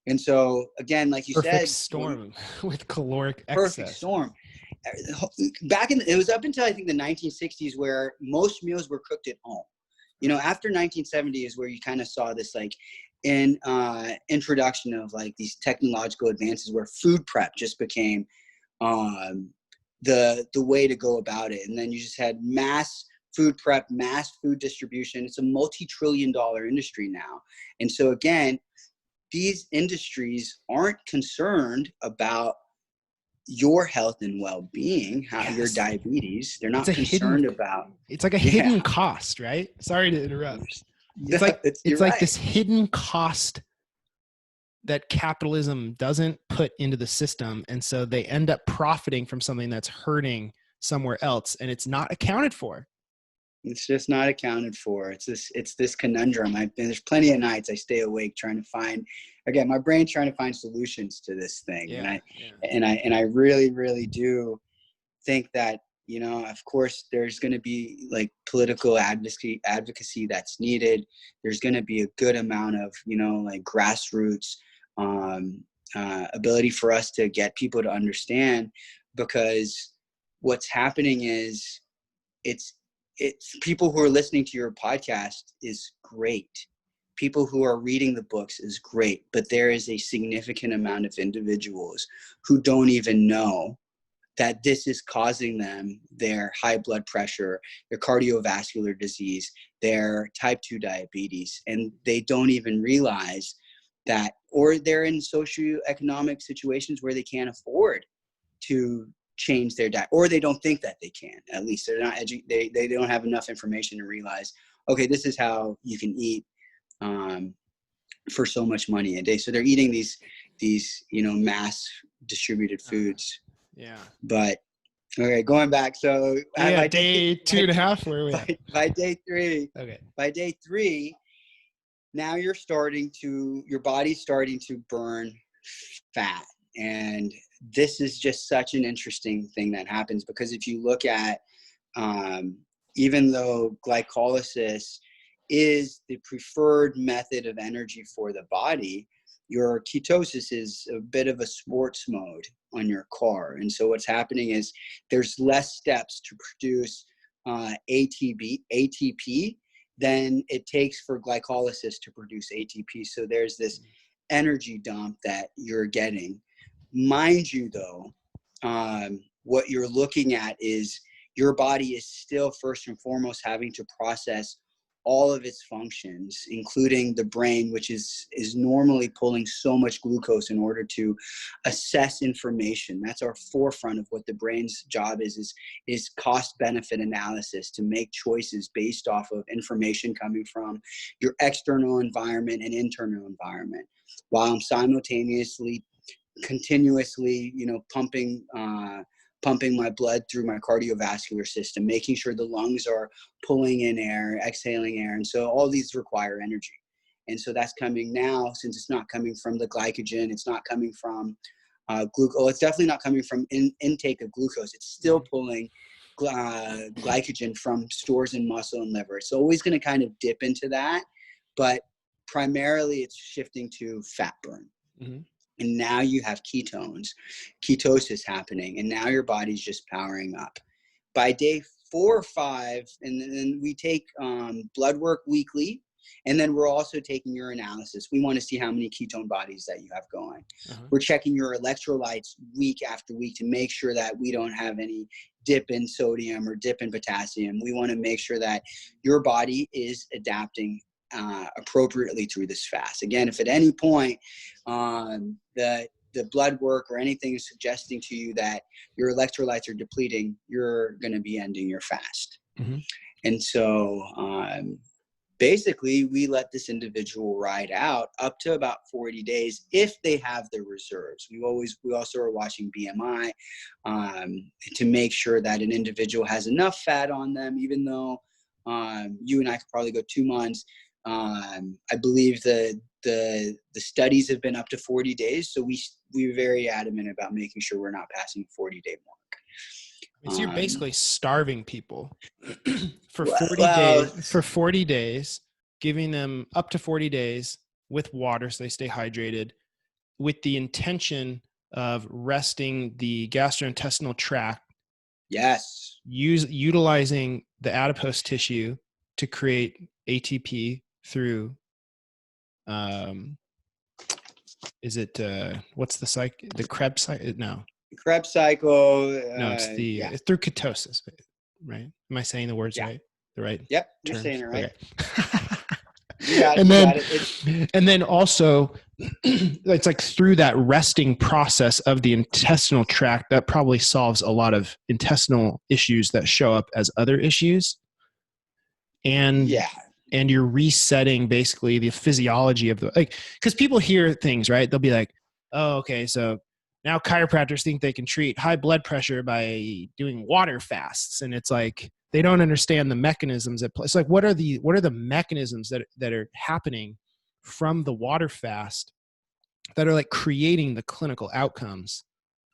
[SPEAKER 2] And so again, like you
[SPEAKER 1] Perfect
[SPEAKER 2] said,
[SPEAKER 1] storm with caloric
[SPEAKER 2] perfect
[SPEAKER 1] excess.
[SPEAKER 2] storm. It was up until I think the 1960s where most meals were cooked at home. You know, after 1970 is where you kind of saw this like introduction of like these technological advances where food prep just became the way to go about it. And then you just had mass food prep, mass food distribution. It's a multi-trillion-dollar industry now. And so again, these industries aren't concerned about your health and well-being, your diabetes. They're not concerned about.
[SPEAKER 1] It's like a hidden cost, right? Sorry to interrupt. It's like it's like this hidden cost that capitalism doesn't put into the system, and so they end up profiting from something that's hurting somewhere else, and it's not accounted for.
[SPEAKER 2] It's just not accounted for. It's this conundrum. There's plenty of nights I stay awake trying to find, again, my brain's trying to find solutions to this thing.
[SPEAKER 1] Yeah,
[SPEAKER 2] and I really, really do think that, you know, of course there's going to be like political advocacy that's needed. There's going to be a good amount of, you know, like grassroots ability for us to get people to understand, because what's happening is it's people who are listening to your podcast is great. People who are reading the books is great, but there is a significant amount of individuals who don't even know that this is causing them their high blood pressure, their cardiovascular disease, their type 2 diabetes, and they don't even realize that, or they're in socioeconomic situations where they can't afford to change their diet, or they don't think that they can. At least they're not they don't have enough information to realize, okay, this is how you can eat for so much money a day. So they're eating these you know, mass distributed foods.
[SPEAKER 1] Yeah.
[SPEAKER 2] But okay, going back. So
[SPEAKER 1] by day 2.5, where are we at?
[SPEAKER 2] By day 3.
[SPEAKER 1] Okay.
[SPEAKER 2] By day 3, now your body's starting to burn fat. And this is just such an interesting thing that happens, because if you look at, even though glycolysis is the preferred method of energy for the body, your ketosis is a bit of a sports mode on your car. And so what's happening is there's less steps to produce ATP than it takes for glycolysis to produce ATP. So there's this energy dump that you're getting. Mind you, though, what you're looking at is your body is still first and foremost having to process all of its functions, including the brain, which is normally pulling so much glucose in order to assess information. That's our forefront of what the brain's job is cost benefit analysis, to make choices based off of information coming from your external environment and internal environment, while I'm simultaneously continuously, you know, pumping my blood through my cardiovascular system, making sure the lungs are pulling in air, exhaling air. And so all these require energy. And so that's coming now, since it's not coming from the glycogen, it's not coming from glucose. It's definitely not coming from intake of glucose. It's still pulling glycogen from stores in muscle and liver. It's always going to kind of dip into that, but primarily it's shifting to fat burn. Mm-hmm. And now you have ketosis happening, and now your body's just powering up. By day 4 or 5, and then we take blood work weekly, and then we're also taking your analysis. We want to see how many ketone bodies that you have going. Uh-huh. We're checking your electrolytes week after week to make sure that we don't have any dip in sodium or dip in potassium. We want to make sure that your body is adapting appropriately through this fast. Again, if at any point the blood work or anything is suggesting to you that your electrolytes are depleting, you're going to be ending your fast.
[SPEAKER 1] Mm-hmm.
[SPEAKER 2] And so basically, we let this individual ride out up to about 40 days if they have the reserves. We also are watching BMI to make sure that an individual has enough fat on them, even though you and I could probably go 2 months. I believe the studies have been up to 40 days. So we're very adamant about making sure we're not passing the 40-day mark.
[SPEAKER 1] So you're basically starving people for 40 days, giving them up to 40 days with water so they stay hydrated, with the intention of resting the gastrointestinal tract.
[SPEAKER 2] Yes.
[SPEAKER 1] Utilizing the adipose tissue to create ATP through is it what's the cycle? The Krebs cycle? No.
[SPEAKER 2] Krebs cycle.
[SPEAKER 1] No, it's it's through ketosis, right? Am I saying the words right? The right?
[SPEAKER 2] Yep,
[SPEAKER 1] terms?
[SPEAKER 2] you're saying it right.
[SPEAKER 1] Okay.
[SPEAKER 2] You got it.
[SPEAKER 1] And then also, it's like through that resting process of the intestinal tract, that probably solves a lot of intestinal issues that show up as other issues. And and you're resetting basically the physiology of because people hear things, right? They'll be like, oh, okay, so now chiropractors think they can treat high blood pressure by doing water fasts. And it's like, they don't understand the mechanisms at play. It's like, what are the mechanisms that are happening from the water fast that are like creating the clinical outcomes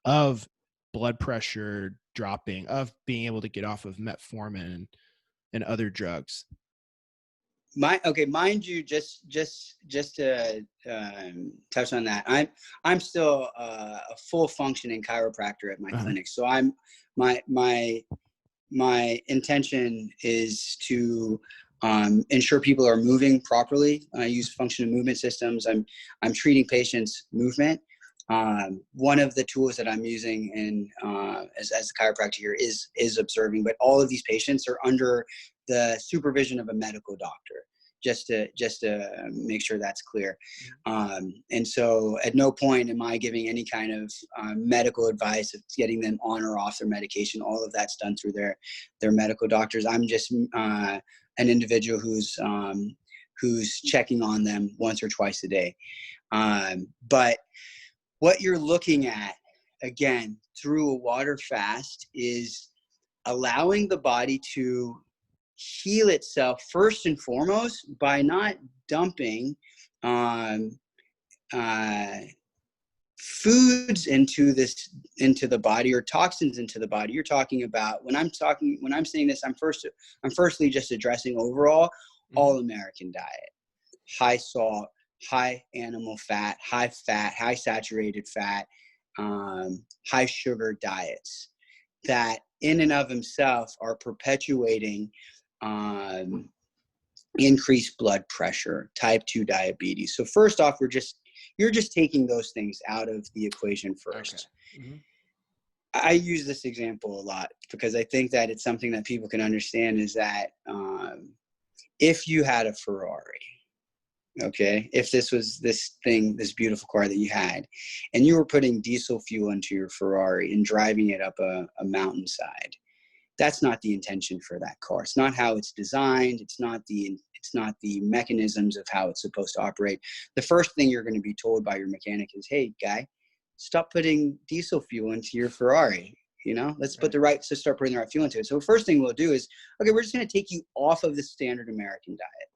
[SPEAKER 1] of blood pressure dropping, of being able to get off of metformin and other drugs?
[SPEAKER 2] Mind you, just to touch on that, I'm still a full functioning chiropractor at my clinic. So my intention is to ensure people are moving properly. I use functional movement systems. I'm treating patients' movement. One of the tools that I'm using as a chiropractor here is observing, but all of these patients are under the supervision of a medical doctor, just to make sure that's clear. And so at no point am I giving any kind of medical advice of getting them on or off their medication. All of that's done through their medical doctors. I'm just an individual who's checking on them once or twice a day. But what you're looking at, again, through a water fast is allowing the body to heal itself first and foremost by not dumping foods into the body or toxins into the body. You're talking about when I'm saying this, I'm firstly just addressing overall all American diet, high salt, high animal fat, high saturated fat, high sugar diets that in and of themselves are perpetuating increased blood pressure, type 2 diabetes. So first off, you're just taking those things out of the equation first. Okay. Mm-hmm. I use this example a lot because I think that it's something that people can understand is that if you had a Ferrari, okay, if this was this beautiful car that you had, and you were putting diesel fuel into your Ferrari and driving it up a mountainside, that's not the intention for that car. It's not how it's designed. It's not the mechanisms of how it's supposed to operate. The first thing you're going to be told by your mechanic is, hey, guy, stop putting diesel fuel into your Ferrari. Let's start putting the right fuel into it. So the first thing we'll do is, okay, we're just going to take you off of the standard American diet.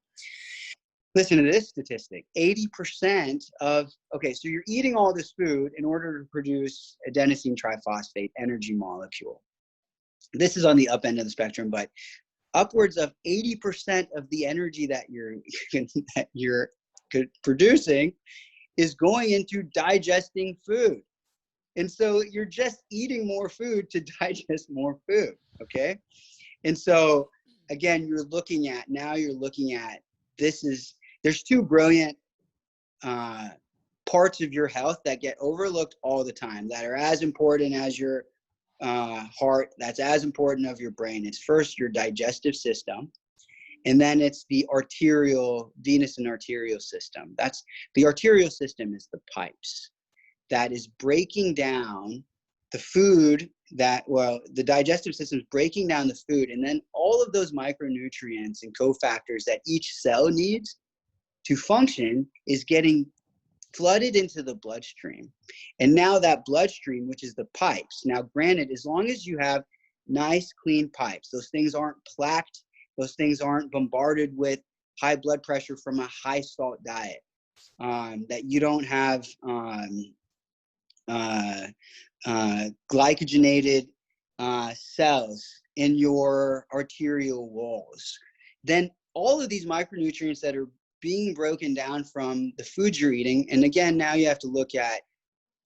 [SPEAKER 2] Listen to this statistic. 80% so you're eating all this food in order to produce adenosine triphosphate energy molecule. This is on the up end of the spectrum, but upwards of 80% of the energy that you're producing is going into digesting food. And so you're just eating more food to digest more food, okay? And so, again, you're looking at there's two brilliant parts of your health that get overlooked all the time that are as important as your heart, that's as important of your brain. It's first your digestive system, and then it's the venous and arterial system. That's the arterial system is the pipes that is breaking down the food the digestive system is breaking down the food, and then all of those micronutrients and cofactors that each cell needs to function is getting flooded into the bloodstream. And now that bloodstream, which is the pipes, now granted, as long as you have nice clean pipes, those things aren't plaqued, those things aren't bombarded with high blood pressure from a high salt diet, that you don't have glycogenated cells in your arterial walls, then all of these micronutrients that are being broken down from the foods you're eating, and again, now you have to look at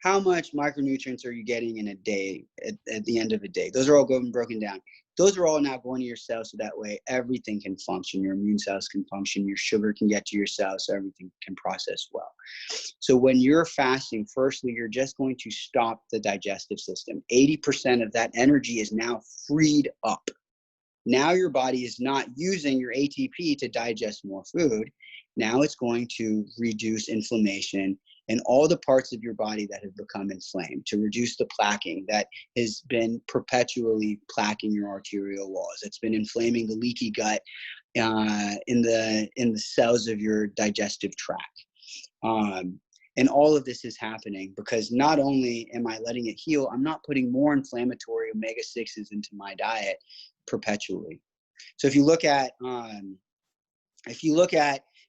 [SPEAKER 2] how much micronutrients are you getting in a day at the end of a day. Those are all going broken down. Those are all now going to your cells, so that way everything can function. Your immune cells can function, your sugar can get to your cells, so everything can process well. So when you're fasting, firstly, you're just going to stop the digestive system. 80% of that energy is now freed up. Now your body is not using your ATP to digest more food. Now it's going to reduce inflammation in all the parts of your body that have become inflamed, to reduce the plaquing that has been perpetually plaquing your arterial walls. It's been inflaming the leaky gut in the cells of your digestive tract. And all of this is happening because not only am I letting it heal, I'm not putting more inflammatory omega-6s into my diet perpetually. So if you look at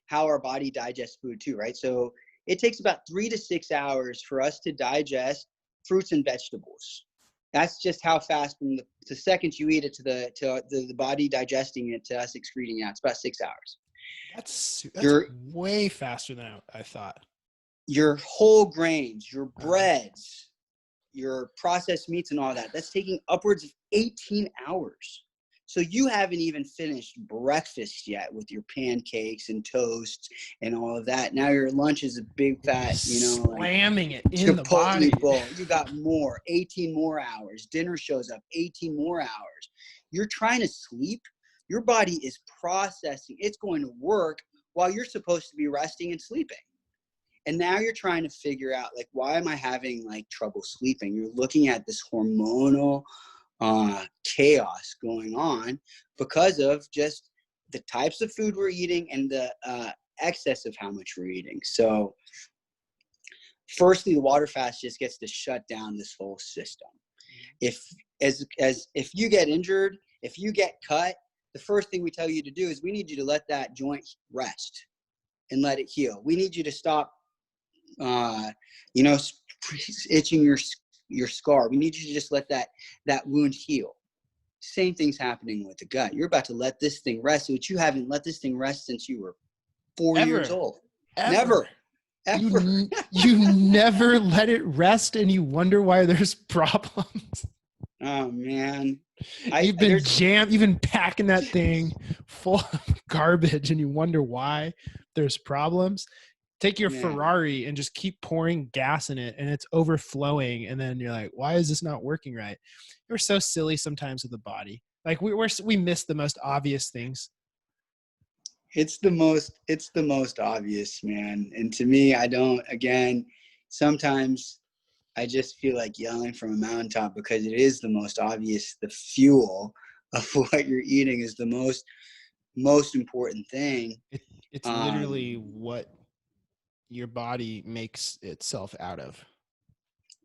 [SPEAKER 2] how our body digests food too, right? So it takes about 3 to 6 hours for us to digest fruits and vegetables. That's just how fast from the second you eat it to the body digesting it to us excreting it out. It's about 6 hours.
[SPEAKER 1] That's way faster than I thought.
[SPEAKER 2] Your whole grains, your breads, your processed meats and all that, that's taking upwards of 18 hours. So you haven't even finished breakfast yet with your pancakes and toasts and all of that. Now your lunch is a big fat,
[SPEAKER 1] slamming it in the body.
[SPEAKER 2] Bowl. You got 18 more hours. Dinner shows up, 18 more hours. You're trying to sleep. Your body is processing. It's going to work while you're supposed to be resting and sleeping. And now you're trying to figure out, like, why am I having like trouble sleeping? You're looking at this hormonal chaos going on because of just the types of food we're eating and the excess of how much we're eating. So firstly, the water fast just gets to shut down this whole system. If you get injured, if you get cut, the first thing we tell you to do is we need you to let that joint rest and let it heal. We need you to stop itching your scar. We need you to just let that wound heal. Same thing's happening with the gut. You're about to let this thing rest, which you haven't let this thing rest since you were 4 years old. Never. Ever.
[SPEAKER 1] You never let it rest, and you wonder why there's problems.
[SPEAKER 2] Oh man.
[SPEAKER 1] You've been packing that thing full of garbage, and you wonder why there's problems. Take your Ferrari and just keep pouring gas in it, and it's overflowing. And then you're like, why is this not working right? We're so silly sometimes with the body. Like we miss the most obvious things.
[SPEAKER 2] It's the most obvious, man. And to me, sometimes I just feel like yelling from a mountaintop because it is the most obvious. The fuel of what you're eating is the most important thing.
[SPEAKER 1] It's literally what your body makes itself out of.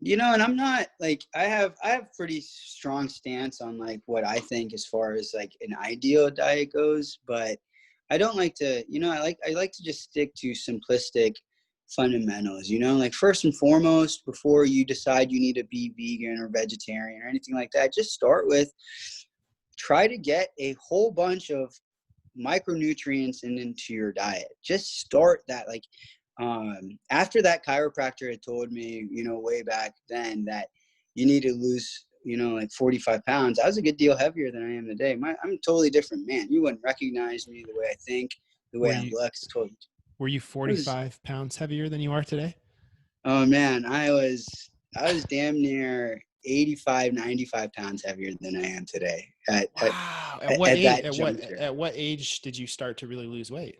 [SPEAKER 2] And I'm not like, I have pretty strong stance on like what I think as far as like an ideal diet goes, but I don't like to, I like to just stick to simplistic fundamentals, like first and foremost, before you decide you need to be vegan or vegetarian or anything like that, just start with, try to get a whole bunch of micronutrients into your diet. Just start that. Like, after that chiropractor had told me, way back then that you need to lose, like 45 pounds, I was a good deal heavier than I am today. I'm a totally different man. You wouldn't recognize me the way I think, the way I look.
[SPEAKER 1] Were you 45 pounds heavier than you are today?
[SPEAKER 2] Oh man, I was damn near 85, 95 pounds heavier than I am today
[SPEAKER 1] Wow.
[SPEAKER 2] at that juncture.
[SPEAKER 1] At what age did you start to really lose weight?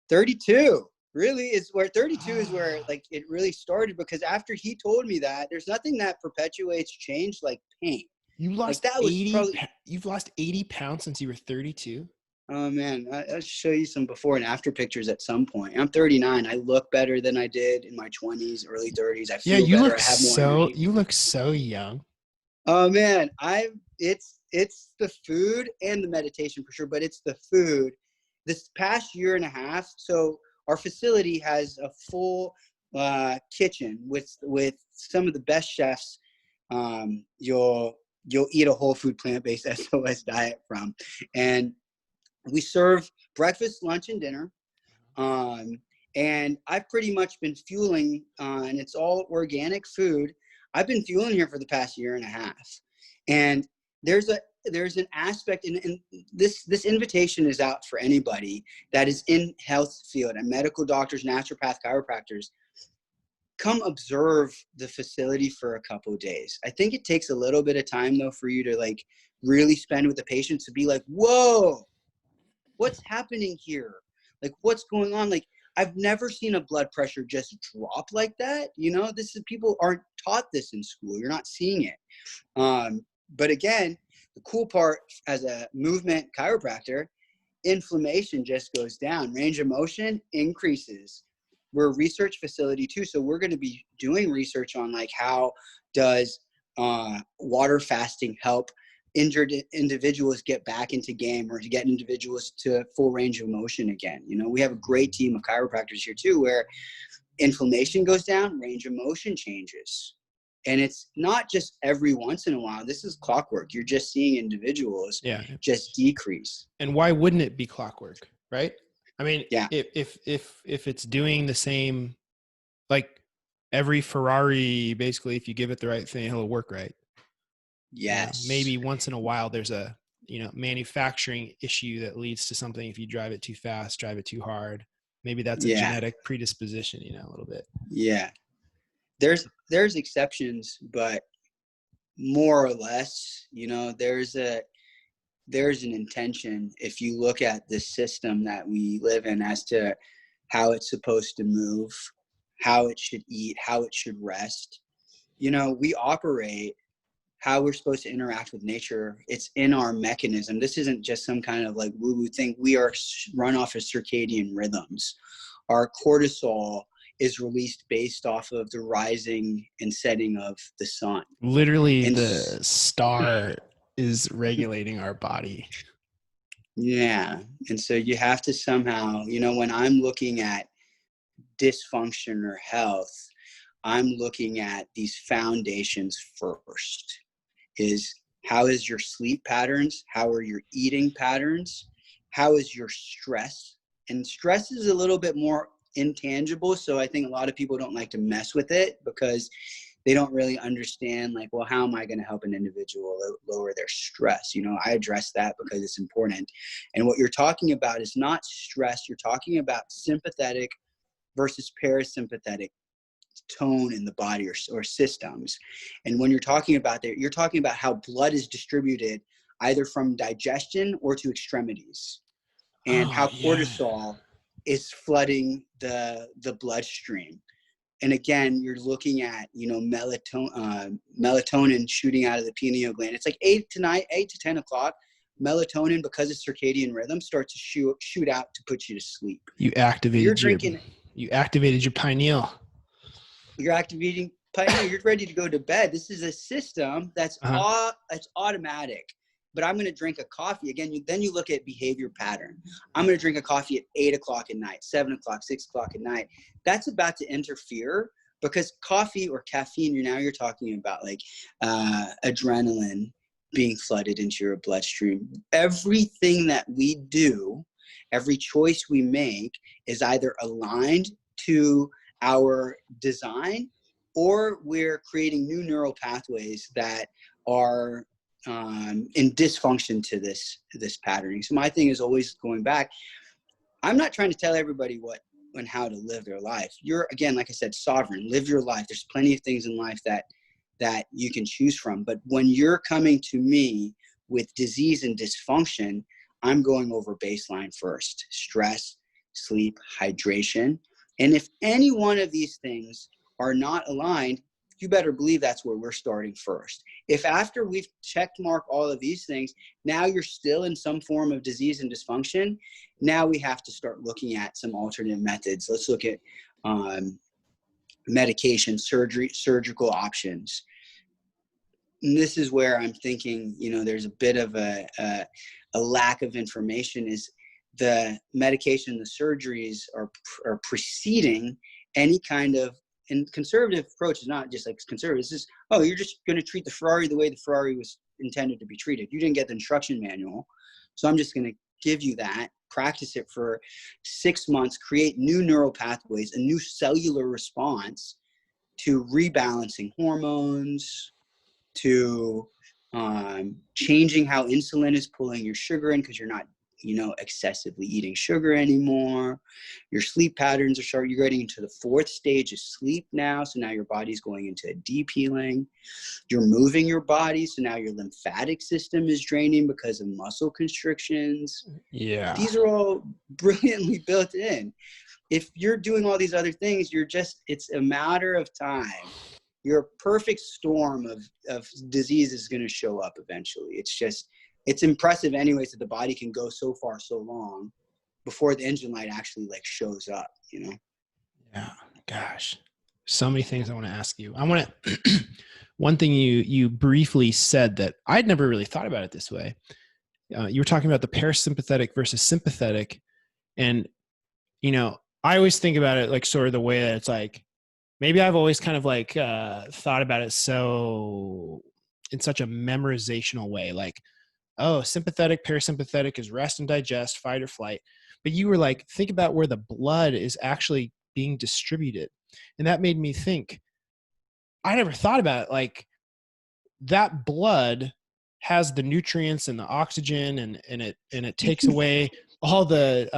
[SPEAKER 2] 32 really is where 32 is where
[SPEAKER 1] Ah.
[SPEAKER 2] like it really started, because after he told me that there's nothing that perpetuates change like pain.
[SPEAKER 1] You
[SPEAKER 2] Like
[SPEAKER 1] lost
[SPEAKER 2] that was
[SPEAKER 1] 80
[SPEAKER 2] probably,
[SPEAKER 1] you've lost 80 pounds since you were 32?
[SPEAKER 2] oh man, I'll show you some before and after pictures at some point. I'm 39. I look better than I did in my 20s, early 30s. I
[SPEAKER 1] Yeah,
[SPEAKER 2] feel better. I have more energy.
[SPEAKER 1] you look so young.
[SPEAKER 2] Oh man, it's the food and the meditation for sure, but it's the food. This past year and a half, so our facility has a full kitchen with some of the best chefs. You'll eat a whole food plant-based SOS diet from, and we serve breakfast, lunch, and dinner. And I've pretty much been fueling, and it's all organic food. I've been fueling here for the past year and a half. And there's an aspect, and this invitation is out for anybody that is in health field, and medical doctors, naturopath, chiropractors. Come observe the facility for a couple of days. I think it takes a little bit of time though for you to like really spend with the patients to be like, whoa, what's happening here? Like, what's going on? Like, I've never seen a blood pressure just drop like that. You know, people aren't taught this in school. You're not seeing it. But again, the cool part as a movement chiropractor, inflammation just goes down. Range of motion increases. We're a research facility too. So we're going to be doing research on like how does water fasting help injured individuals get back into game, or to get individuals to full range of motion again. You know, we have a great team of chiropractors here too, where inflammation goes down, range of motion changes. And it's not just every once in a while. This is clockwork. You're just seeing individuals just decrease.
[SPEAKER 1] And why wouldn't it be clockwork, right? I mean,
[SPEAKER 2] yeah.
[SPEAKER 1] if it's doing the same, like every Ferrari, basically, if you give it the right thing, it'll work right.
[SPEAKER 2] Yes.
[SPEAKER 1] You know, maybe once in a while there's a, manufacturing issue that leads to something. If you drive it too fast, drive it too hard, maybe that's a genetic predisposition, a little bit.
[SPEAKER 2] Yeah. There's exceptions, but more or less, there's an intention. If you look at the system that we live in as to how it's supposed to move, how it should eat, how it should rest, we operate how we're supposed to interact with nature. It's in our mechanism. This isn't just some kind of like woo-woo thing. We are run off of circadian rhythms. Our cortisol is released based off of the rising and setting of the sun.
[SPEAKER 1] Literally, the star is regulating our body.
[SPEAKER 2] Yeah. And so you have to somehow, when I'm looking at dysfunction or health, I'm looking at these foundations first. Is how is your sleep patterns? How are your eating patterns? How is your stress? And stress is a little bit more intangible. So I think a lot of people don't like to mess with it because they don't really understand, like, well, how am I going to help an individual lower their stress? I address that because it's important. And what you're talking about is not stress. You're talking about sympathetic versus parasympathetic tone in the body or systems. And when you're talking about that, you're talking about how blood is distributed either from digestion or to extremities, and how cortisol is flooding the bloodstream. And again, you're looking at, melatonin shooting out of the pineal gland. It's like 8 to 10 o'clock. Melatonin, because of circadian rhythm, starts to shoot out to put you to sleep.
[SPEAKER 1] You activated your pineal.
[SPEAKER 2] You're activating pineal. You're ready to go to bed. This is a system that's it's automatic. But I'm going to drink a coffee. Again, then you look at behavior pattern. I'm going to drink a coffee at 8 o'clock at night, 7 o'clock, 6 o'clock at night. That's about to interfere, because coffee or caffeine, you're talking about like adrenaline being flooded into your bloodstream. Everything that we do, every choice we make is either aligned to our design, or we're creating new neural pathways that are in dysfunction to this patterning. So my thing is always going back. I'm not trying to tell everybody what and how to live their life. You're, again, like I said, sovereign. Live your life. There's plenty of things in life that that you can choose from. But when you're coming to me with disease and dysfunction, I'm going over baseline first: stress, sleep, hydration. And if any one of these things are not aligned, you better believe that's where we're starting first. If after we've checked mark all of these things, now you're still in some form of disease and dysfunction, now we have to start looking at some alternate methods. Let's look at medication, surgery, surgical options. And this is where I'm thinking, you know, there's a bit of a lack of information. Is the medication, the surgeries are preceding any kind of, and conservative approach is not just like conservative. It's just, oh, you're just going to treat the Ferrari the way the Ferrari was intended to be treated. You didn't get the instruction manual. So I'm just going to give you that, practice it for 6 months, create new neural pathways, a new cellular response to rebalancing hormones, to changing how insulin is pulling your sugar in because you're not, you know, excessively eating sugar anymore. Your sleep patterns are starting. You're getting into the 4th stage of sleep now. So now your body's going into a deep healing. You're moving your body. So now your lymphatic system is draining because of muscle constrictions.
[SPEAKER 1] Yeah.
[SPEAKER 2] These are all brilliantly built in. If you're doing all these other things, it's a matter of time. Your perfect storm of disease is going to show up eventually. It's impressive anyways that the body can go so far so long before the engine light actually like shows up, you know?
[SPEAKER 1] Yeah. Gosh. So many things I want to ask you. I want to, one thing you briefly said that I'd never really thought about it this way. You were talking about the parasympathetic versus sympathetic. And, you know, I always think about it like sort of the way that it's like, maybe I've always kind of like thought about it so in such a memorizational way, like, oh, sympathetic, parasympathetic is rest and digest, fight or flight. But you were like, think about where the blood is actually being distributed. And that made me think, I never thought about it. Like that blood has the nutrients and the oxygen and it takes away all the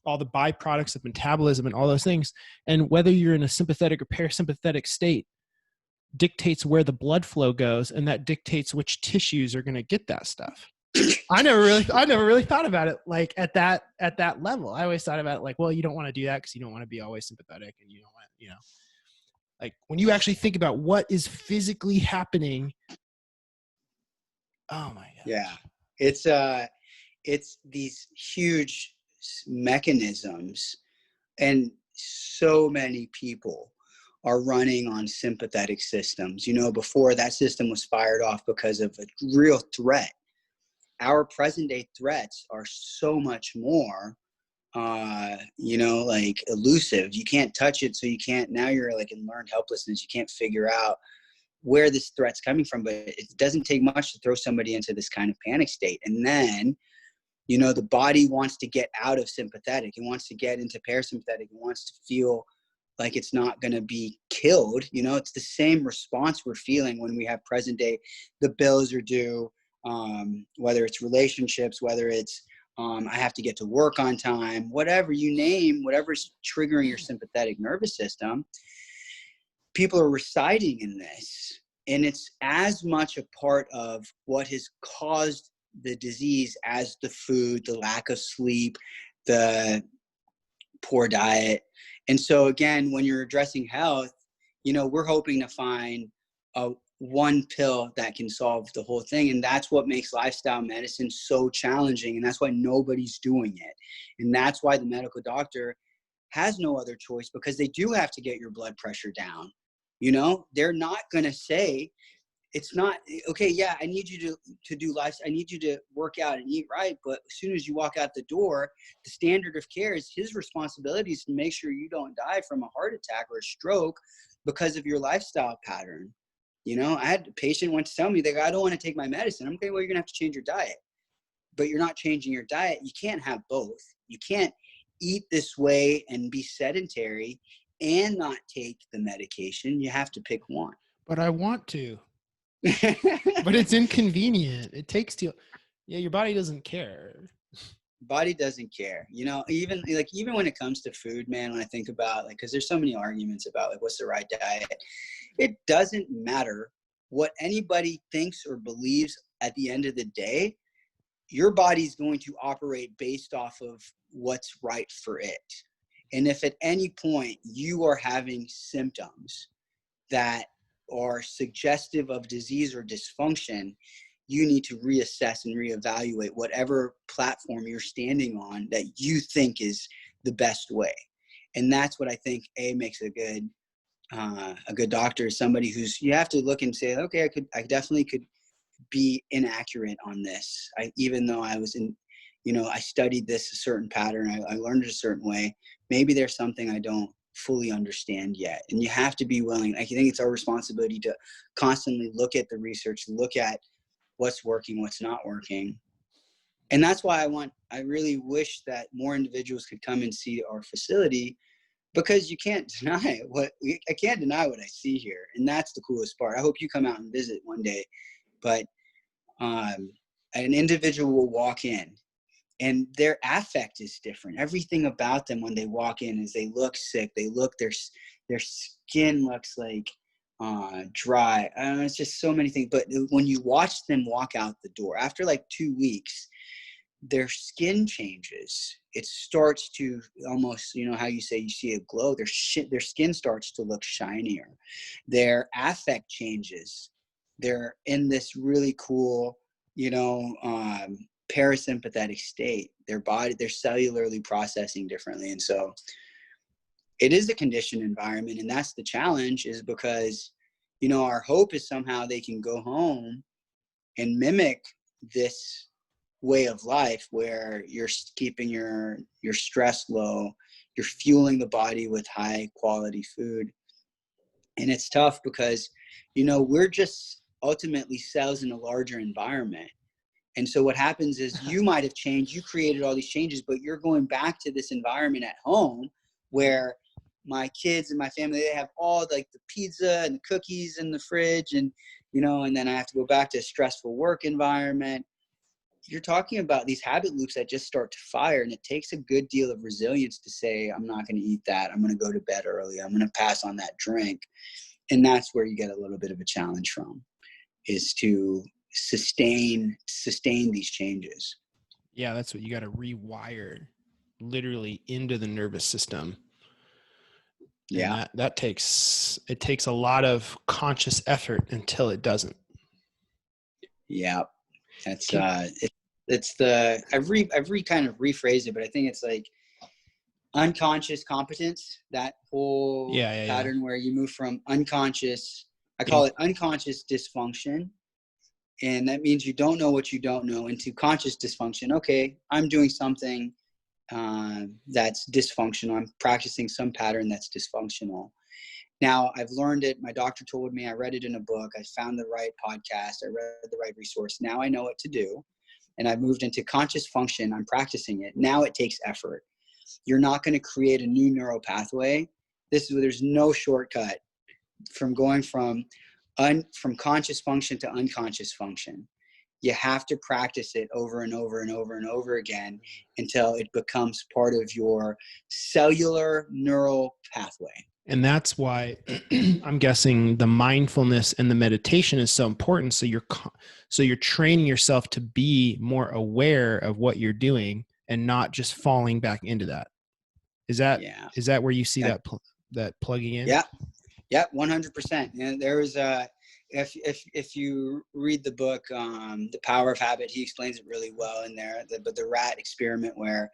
[SPEAKER 1] byproducts of metabolism and all those things. And whether you're in a sympathetic or parasympathetic state dictates where the blood flow goes, and that dictates which tissues are going to get that stuff. I never really thought about it like at that level. I always thought about it like, well, you don't want to do that because you don't want to be always sympathetic, and you don't want, you know, like when you actually think about what is physically happening. Oh my God.
[SPEAKER 2] Yeah. It's these huge mechanisms, and so many people are running on sympathetic systems. You know, before that system was fired off because of a real threat. Our present day threats are so much more, you know, like elusive. You can't touch it. So you can't, now you're like in learned helplessness. You can't figure out where this threat's coming from, but it doesn't take much to throw somebody into this kind of panic state. And then, you know, the body wants to get out of sympathetic. It wants to get into parasympathetic. It wants to feel like it's not going to be killed. You know, it's the same response we're feeling when we have present day, the bills are due, whether it's relationships, whether it's, I have to get to work on time, whatever you name, whatever's triggering your sympathetic nervous system, people are residing in this. And it's as much a part of what has caused the disease as the food, the lack of sleep, the poor diet. And so again, when you're addressing health, you know, we're hoping to find one pill that can solve the whole thing. And that's what makes lifestyle medicine so challenging. And that's why nobody's doing it. And that's why the medical doctor has no other choice, because they do have to get your blood pressure down. You know, they're not going to say, it's not, okay, yeah, I need you to do life. I need you to work out and eat right. But as soon as you walk out the door, the standard of care is his responsibility is to make sure you don't die from a heart attack or a stroke because of your lifestyle pattern. You know, I had a patient once tell me, they go, I don't want to take my medicine. I'm okay, well, you're going to have to change your diet. But you're not changing your diet. You can't have both. You can't eat this way and be sedentary and not take the medication. You have to pick one.
[SPEAKER 1] But I want to. But it's inconvenient. It takes too. Yeah, your body doesn't care.
[SPEAKER 2] Body doesn't care. You know, even when it comes to food, man, when I think about, like, because there's so many arguments about like what's the right diet, it doesn't matter what anybody thinks or believes, at the end of the day, your body's going to operate based off of what's right for it. And if at any point you are having symptoms that are suggestive of disease or dysfunction, you need to reassess and reevaluate whatever platform you're standing on that you think is the best way. And that's what I think makes a good doctor, is somebody who's, you have to look and say, okay, I definitely could be inaccurate on this. Even though I was in, I studied this a certain pattern, I learned it a certain way. Maybe there's something I don't fully understand yet. And you have to be willing. I think it's our responsibility to constantly look at the research, look at what's working, what's not working. And that's why I really wish that more individuals could come and see our facility, because you can't deny I can't deny what I see here. And that's the coolest part. I hope you come out and visit one day. But an individual will walk in and their affect is different. Everything about them when they walk in is they look sick. Their skin looks like dry. It's just so many things. But when you watch them walk out the door after like 2 weeks, their skin changes. It starts to almost, how you say you see a glow. Their skin starts to look shinier. Their affect changes. They're in this really cool, parasympathetic state. Their body, they're cellularly processing differently. And so it is a conditioned environment. And that's the challenge, is because, our hope is somehow they can go home and mimic this way of life where you're keeping your stress low, you're fueling the body with high quality food. And it's tough because, we're just ultimately cells in a larger environment. And so what happens is you might have changed, you created all these changes, but you're going back to this environment at home where my kids and my family, they have all like the pizza and the cookies in the fridge, and, and then I have to go back to a stressful work environment. You're talking about these habit loops that just start to fire, and it takes a good deal of resilience to say, I'm not going to eat that. I'm going to go to bed early. I'm going to pass on that drink. And that's where you get a little bit of a challenge from, is to sustain these changes.
[SPEAKER 1] Yeah, that's what you got to rewire literally into the nervous system.
[SPEAKER 2] Yeah.
[SPEAKER 1] And that takes a lot of conscious effort until it doesn't.
[SPEAKER 2] Yeah. That's it's the I've kind of rephrased it, but I think it's like unconscious competence, that whole pattern where you move from unconscious, I call it unconscious dysfunction. And that means you don't know what you don't know, into conscious dysfunction. Okay, I'm doing something that's dysfunctional. I'm practicing some pattern that's dysfunctional. Now, I've learned it. My doctor told me. I read it in a book. I found the right podcast. I read the right resource. Now I know what to do. And I've moved into conscious function. I'm practicing it. Now it takes effort. You're not going to create a new neural pathway. There's no shortcut from going from conscious function to unconscious function. You have to practice it over and over and over and over again until it becomes part of your cellular neural pathway.
[SPEAKER 1] And that's why I'm guessing the mindfulness and the meditation is so important. So you're training yourself to be more aware of what you're doing and not just falling back into that. Is that where you see that plugging in?
[SPEAKER 2] Yeah. Yeah. 100%. And there was if you read the book, The Power of Habit, he explains it really well in there. But the rat experiment, where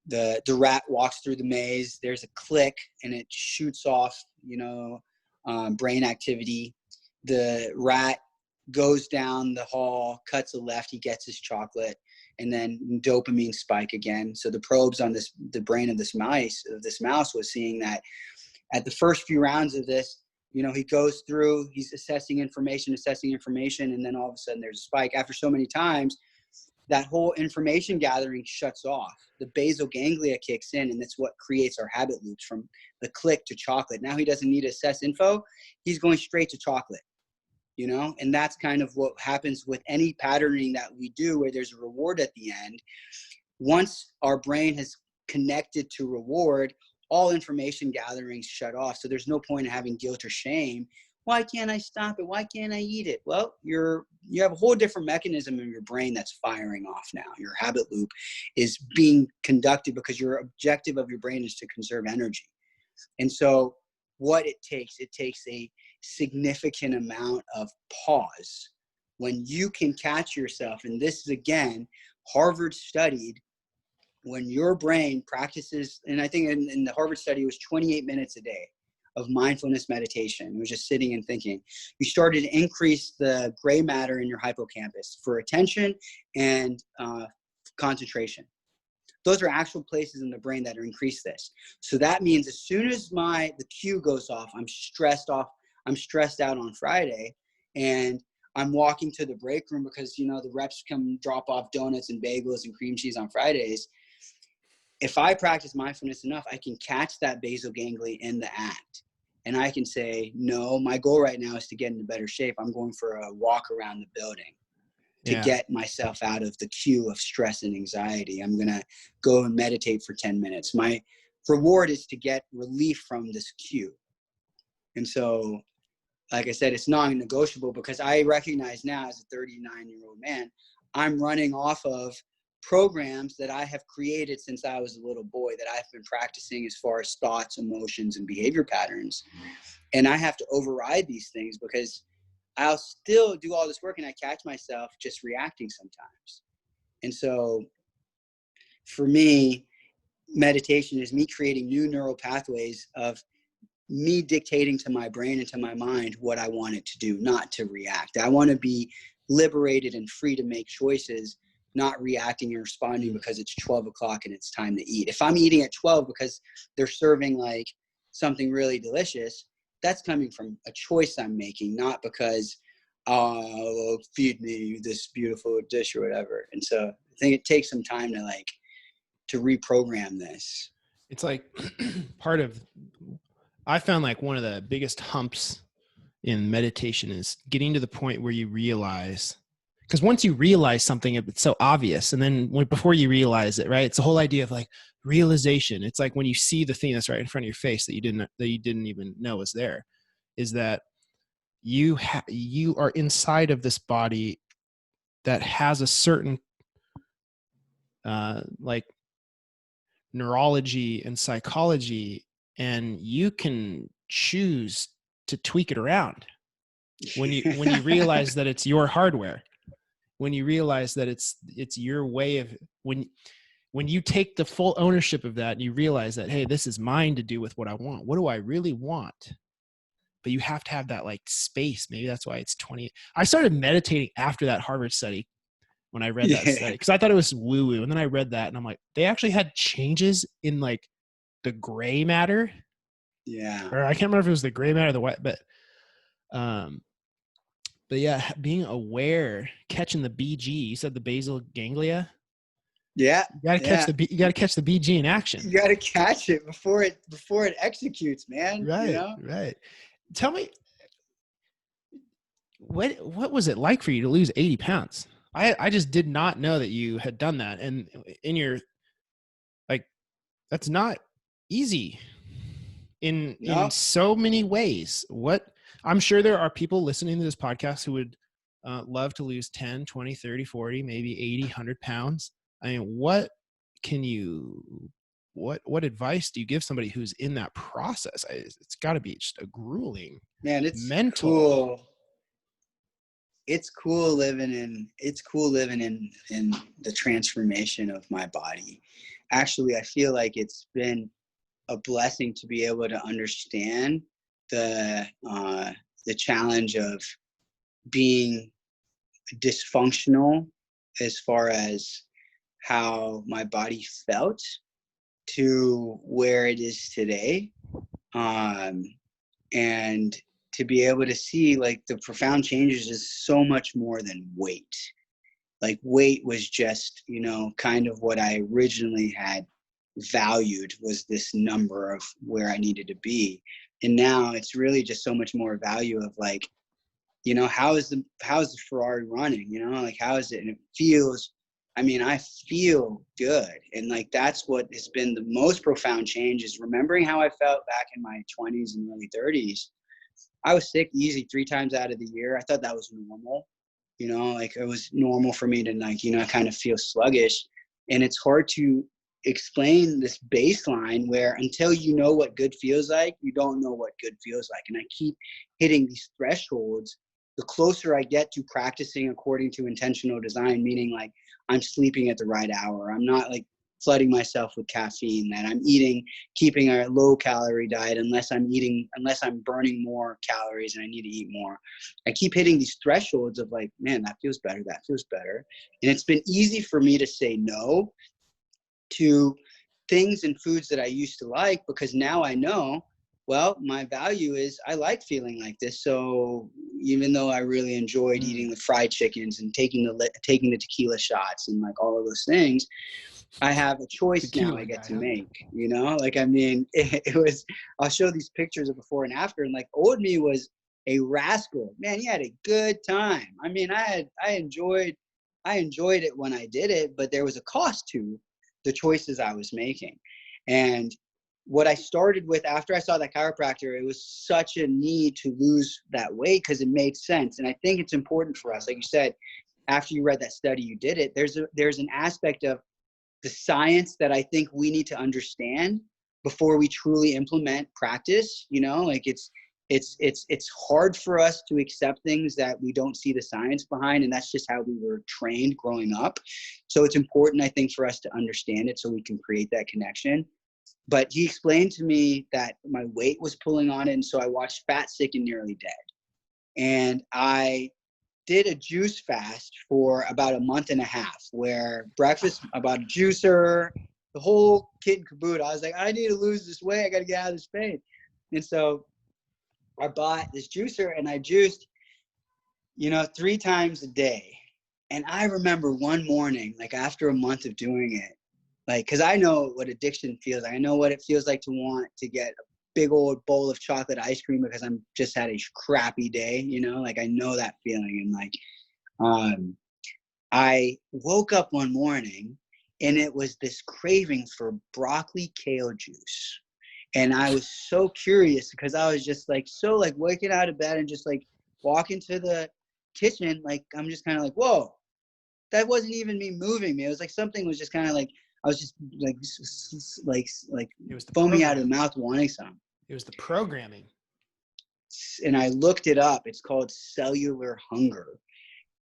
[SPEAKER 2] the rat walks through the maze, there's a click and it shoots off, brain activity. The rat goes down the hall, cuts a left, he gets his chocolate, and then dopamine spike again. So the probes on the brain of this mouse was seeing that at the first few rounds of this, he goes through, he's assessing information, and then all of a sudden there's a spike. After so many times, that whole information gathering shuts off. The basal ganglia kicks in, and that's what creates our habit loops, from the click to chocolate. Now he doesn't need to assess info. He's going straight to chocolate, and that's kind of what happens with any patterning that we do, where there's a reward at the end. Once our brain has connected to reward, all information gatherings shut off. So there's no point in having guilt or shame why can't I stop it? Why can't I eat it? Well, you have a whole different mechanism in your brain that's firing off now. Your habit loop is being conducted because your objective of your brain is to conserve energy. And so what it takes a significant amount of pause when you can catch yourself. And this is, again, Harvard studied, when your brain practices, and I think in the Harvard study, it was 28 minutes a day of mindfulness meditation. It was just sitting and thinking. You started to increase the gray matter in your hippocampus for attention and concentration. Those are actual places in the brain that increase this. So that means as soon as the cue goes off, I'm stressed out on Friday, and I'm walking to the break room because, the reps come drop off donuts and bagels and cream cheese on Fridays. If I practice mindfulness enough, I can catch that basal ganglia in the act. And I can say, no, my goal right now is to get into better shape. I'm going for a walk around the building to get myself out of the queue of stress and anxiety. I'm going to go and meditate for 10 minutes. My reward is to get relief from this queue. And so, like I said, it's non-negotiable, because I recognize now, as a 39-year-old man, I'm running off of programs that I have created since I was a little boy, that I've been practicing as far as thoughts, emotions, and behavior patterns. And I have to override these things, because I'll still do all this work and I catch myself just reacting sometimes. And so for me, meditation is me creating new neural pathways of me dictating to my brain and to my mind what I want it to do, not to react. I want to be liberated and free to make choices, not reacting and responding because it's 12 o'clock and it's time to eat. If I'm eating at 12 because they're serving like something really delicious, that's coming from a choice I'm making, not because, oh, feed me this beautiful dish or whatever. And so I think it takes some time to reprogram this.
[SPEAKER 1] It's like I found like one of the biggest humps in meditation is getting to the point where you realize, because once you realize something, it's so obvious. And then before you realize it, right? It's the whole idea of like realization. It's like when you see the thing that's right in front of your face that you didn't even know was there, is that you are inside of this body that has a certain like neurology and psychology, and you can choose to tweak it around when you realize that it's your hardware, when you realize that it's your way of, when you take the full ownership of that and you realize that, hey, this is mine to do with what I want. What do I really want? But you have to have that like space. Maybe that's why it's 20. I started meditating after that Harvard study, when I read that study, because I thought it was woo woo. And then I read that and I'm like, they actually had changes in like the gray matter.
[SPEAKER 2] Yeah.
[SPEAKER 1] Or I can't remember if it was the gray matter or the white, but yeah, being aware, catching the BG. You said the basal ganglia.
[SPEAKER 2] Yeah.
[SPEAKER 1] You gotta catch the BG in action.
[SPEAKER 2] You gotta catch it before it executes, man.
[SPEAKER 1] Right. Right. Tell me, what was it like for you to lose 80 pounds? I just did not know that you had done that. And in your, like, that's not easy in so many ways. I'm sure there are people listening to this podcast who would love to lose 10, 20, 30, 40, maybe 80, 100 pounds. I mean, what advice do you give somebody who's in that process? It's got to be just a grueling,
[SPEAKER 2] man. It's
[SPEAKER 1] mental.
[SPEAKER 2] Cool. It's cool living in the transformation of my body. Actually, I feel like it's been a blessing to be able to understand the challenge of being dysfunctional as far as how my body felt to where it is today. And to be able to see like the profound changes is so much more than weight. Like weight was just, kind of what I originally had valued, was this number of where I needed to be. And now it's really just so much more value of like, how is the Ferrari running? Like, how is it? And it feels, I feel good. And like, that's what has been the most profound change, is remembering how I felt back in my 20s and early 30s. I was sick easy 3 times out of the year. I thought that was normal. You know, like it was normal for me to like, you know, kind of feel sluggish. And it's hard to explain this baseline where until you know what good feels like, you don't know what good feels like. And I keep hitting these thresholds. The closer I get to practicing according to intentional design, meaning like I'm sleeping at the right hour, I'm not like flooding myself with caffeine, that I'm keeping a low calorie diet unless I'm burning more calories and I need to eat more. I keep hitting these thresholds of like, man, that feels better. That feels better. And it's been easy for me to say no to things and foods that I used to like, because now I know, well, my value is I like feeling like this. So even though I really enjoyed eating the fried chickens and taking the tequila shots and like all of those things, I have a choice now I get to make, you know, like, I mean, it was, I'll show these pictures of before and after, and like old me was a rascal, man. He had a good time. I mean, I enjoyed it when I did it, but there was a cost to the choices I was making. And what I started with after I saw that chiropractor, it was such a need to lose that weight because it made sense. And I think it's important for us, like you said, after you read that study, you did it. There's an aspect of the science that I think we need to understand before we truly implement practice. You know, like it's hard for us to accept things that we don't see the science behind, and that's just how we were trained growing up. So it's important, I think, for us to understand it so we can create that connection. But he explained to me that my weight was pulling on it, and so I watched Fat, Sick, and Nearly Dead. And I did a juice fast for about a month and a half, where breakfast, about a juicer, the whole kit and caboodle. I was like, I need to lose this weight. I got to get out of this pain. And so I bought this juicer and I juiced, you know, 3 times a day. And I remember one morning, like after a month of doing it, like, cause I know what addiction feels like. I know what it feels like to want to get a big old bowl of chocolate ice cream because I'm just had a crappy day, you know, like I know that feeling. And like, I woke up one morning and it was this craving for broccoli kale juice. And I was so curious because I was just like, so like waking out of bed and just like walking to the kitchen. Like, I'm just kind of like, whoa, that wasn't even me moving me. It was like something was just kind of like, I was just like
[SPEAKER 1] it was the
[SPEAKER 2] foaming out of the mouth wanting some.
[SPEAKER 1] It was the programming.
[SPEAKER 2] And I looked it up. It's called cellular hunger.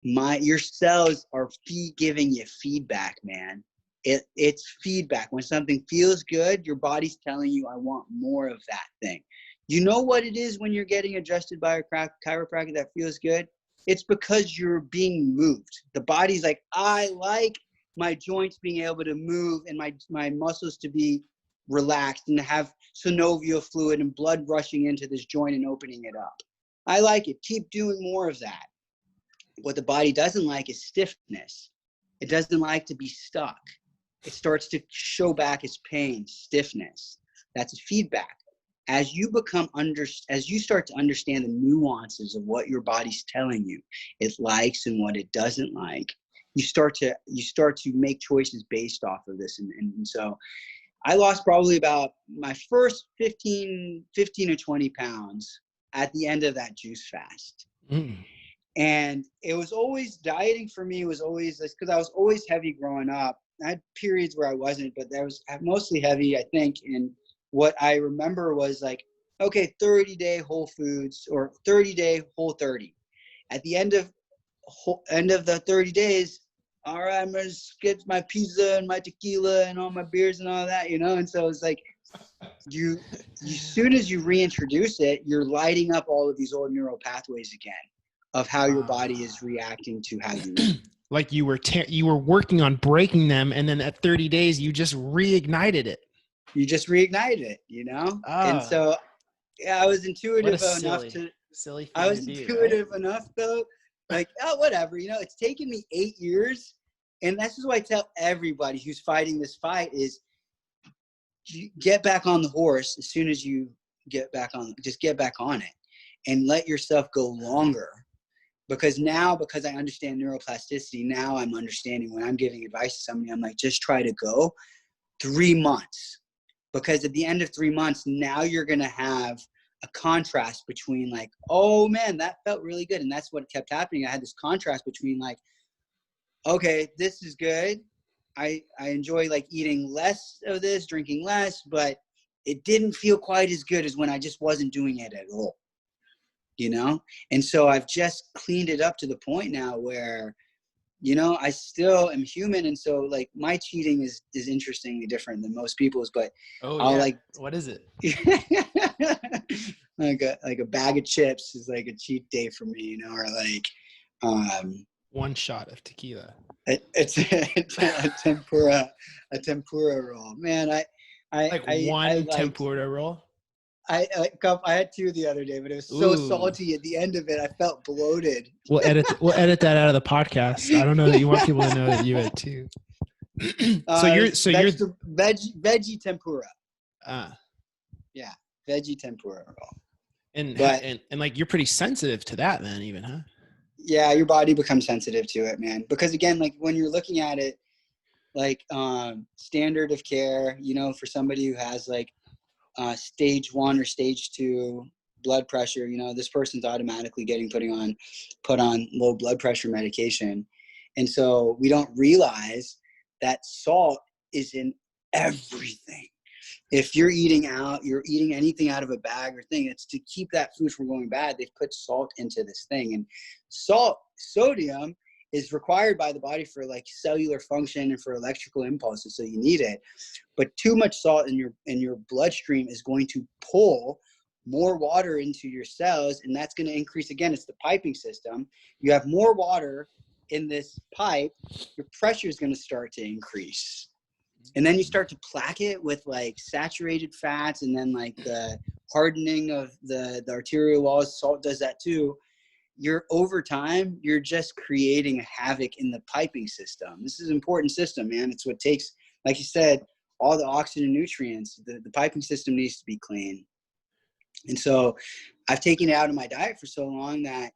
[SPEAKER 2] Your cells are giving you feedback, man. It's feedback. When something feels good, your body's telling you, I want more of that thing. You know what it is when you're getting adjusted by a chiropractor that feels good? It's because you're being moved. The body's like, I like my joints being able to move and my muscles to be relaxed and to have synovial fluid and blood rushing into this joint and opening it up. I like it. Keep doing more of that. What the body doesn't like is stiffness. It doesn't like to be stuck. It starts to show back its pain, stiffness. That's feedback. As you start to understand the nuances of what your body's telling you it likes and what it doesn't like, you start to make choices based off of this. And so I lost probably about my first 15 or 20 pounds at the end of that juice fast. And it was always, dieting for me was always this, because I was always heavy growing up. I had periods where I wasn't, but that was mostly heavy, I think. And what I remember was like, okay, 30-day Whole Foods or 30-day Whole30. At the end of the 30 days, all right, I'm going to get my pizza and my tequila and all my beers and all that, you know? And so it's like, as soon as you reintroduce it, you're lighting up all of these old neural pathways again of how your body is reacting to how you eat.
[SPEAKER 1] Like you were working on breaking them, and then at 30 days, you just reignited it.
[SPEAKER 2] You just reignited it, you know? And so, yeah, I was intuitive enough enough though. Like, oh, whatever, you know, it's taken me 8 years. And that's just what I tell everybody who's fighting this fight is you get back on the horse as soon as you get back on it and let yourself go longer. Because I understand neuroplasticity, now I'm understanding when I'm giving advice to somebody, I'm like, just try to go 3 months. Because at the end of 3 months, now you're going to have a contrast between like, oh man, that felt really good. And that's what kept happening. I had this contrast between like, okay, this is good. I enjoy like eating less of this, drinking less, but it didn't feel quite as good as when I just wasn't doing it at all, you know? And so I've just cleaned it up to the point now where, you know, I still am human. And so like my cheating is interestingly different than most people's, but I'll like,
[SPEAKER 1] what is it?
[SPEAKER 2] like a bag of chips is like a cheat day for me, you know, or like,
[SPEAKER 1] one shot of tequila.
[SPEAKER 2] It's a tempura roll, man. I
[SPEAKER 1] tempura roll.
[SPEAKER 2] I had 2 the other day, but it was so salty at the end of it. I felt bloated.
[SPEAKER 1] We'll edit that out of the podcast. I don't know that you want people to know that you had 2. You're
[SPEAKER 2] veggie tempura. Yeah, veggie tempura roll.
[SPEAKER 1] And like you're pretty sensitive to that then, even, huh?
[SPEAKER 2] Yeah, your body becomes sensitive to it, man. Because again, like when you're looking at it, like standard of care, you know, for somebody who has like stage 1 or stage 2 blood pressure, you know, this person's automatically getting put on low blood pressure medication. And so we don't realize that salt is in everything. If you're eating out, you're eating anything out of a bag or thing, it's to keep that food from going bad. They've put salt into this thing, and sodium is required by the body for like cellular function and for electrical impulses. So you need it, but too much salt in your bloodstream is going to pull more water into your cells. And that's going to increase, again, it's the piping system. You have more water in this pipe, your pressure is going to start to increase. And then you start to plaque it with like saturated fats, and then like the hardening of the arterial walls. Salt does that too. Over time, you're just creating a havoc in the piping system. This is an important system, man. It's what takes, like you said, all the oxygen and nutrients. The piping system needs to be clean. And so I've taken it out of my diet for so long that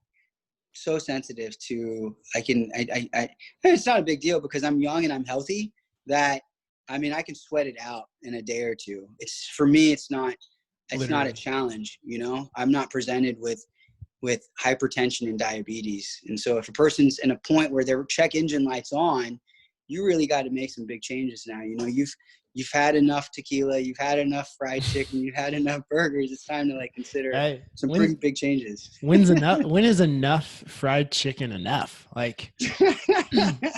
[SPEAKER 2] so sensitive to, it's not a big deal because I'm young and I'm healthy, that I mean, I can sweat it out in a day or 2. For me, it's not a challenge, you know. I'm not presented with hypertension and diabetes. And so if a person's in a point where their check engine light's on, you really got to make some big changes now. You know, you've had enough tequila, you've had enough fried chicken, you've had enough burgers. It's time to like consider some pretty big changes.
[SPEAKER 1] When is enough fried chicken enough? Like,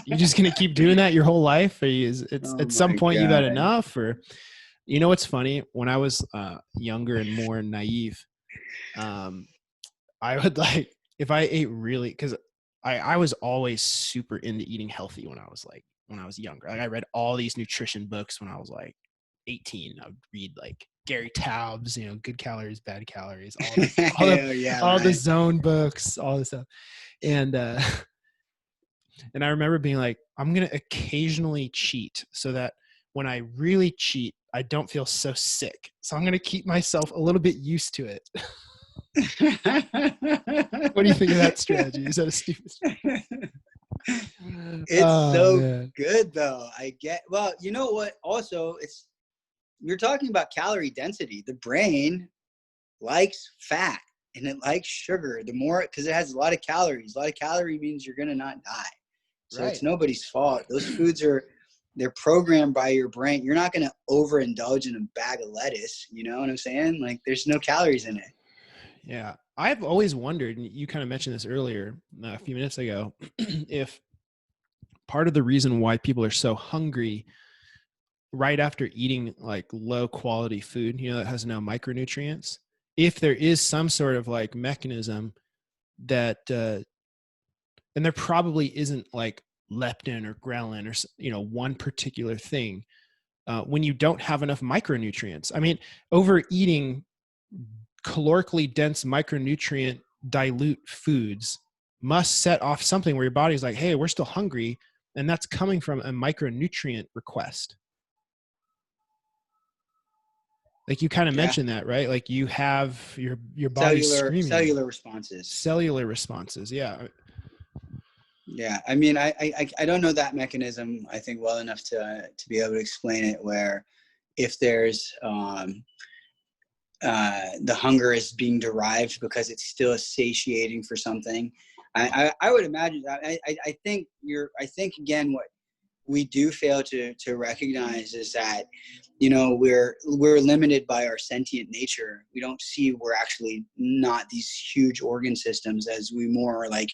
[SPEAKER 1] you just gonna keep doing that your whole life? Or at some point you've had enough? Or, you know what's funny? When I was younger and more naive, I would like, if I ate really, because I was always super into eating healthy when I was younger. Like I read all these nutrition books when I was like 18. I would read like Gary Taubes, you know, Good Calories, Bad Calories, all the Zone books, all this stuff. And I remember being like, I'm going to occasionally cheat so that when I really cheat, I don't feel so sick. So I'm going to keep myself a little bit used to it. What do you think of that strategy? Is that a stupid strategy?
[SPEAKER 2] It's good though. Well, you know what? Also, you're talking about calorie density. The brain likes fat and it likes sugar. The more, because it has a lot of calories. A lot of calorie means you're going to not die. So It's nobody's fault. Those foods they're programmed by your brain. You're not going to overindulge in a bag of lettuce. You know what I'm saying? Like there's no calories in it.
[SPEAKER 1] Yeah. I've always wondered, and you kind of mentioned this earlier a few minutes ago, if part of the reason why people are so hungry right after eating like low quality food, you know, that has no micronutrients, if there is some sort of like mechanism that, and there probably isn't like leptin or ghrelin or, you know, one particular thing, when you don't have enough micronutrients. I mean, overeating calorically dense micronutrient dilute foods must set off something where your body's like, hey, we're still hungry. And that's coming from a micronutrient request. Like you kind of mentioned that, right? Like you have your body's screaming.
[SPEAKER 2] Cellular responses.
[SPEAKER 1] Yeah.
[SPEAKER 2] Yeah. I mean, I don't know that mechanism, I think, well enough to be able to explain it, where if there's the hunger is being derived because it's still satiating for something. I would imagine that. I think again, what we do fail to recognize is that, you know, we're limited by our sentient nature. We don't see we're actually not these huge organ systems, as we more are like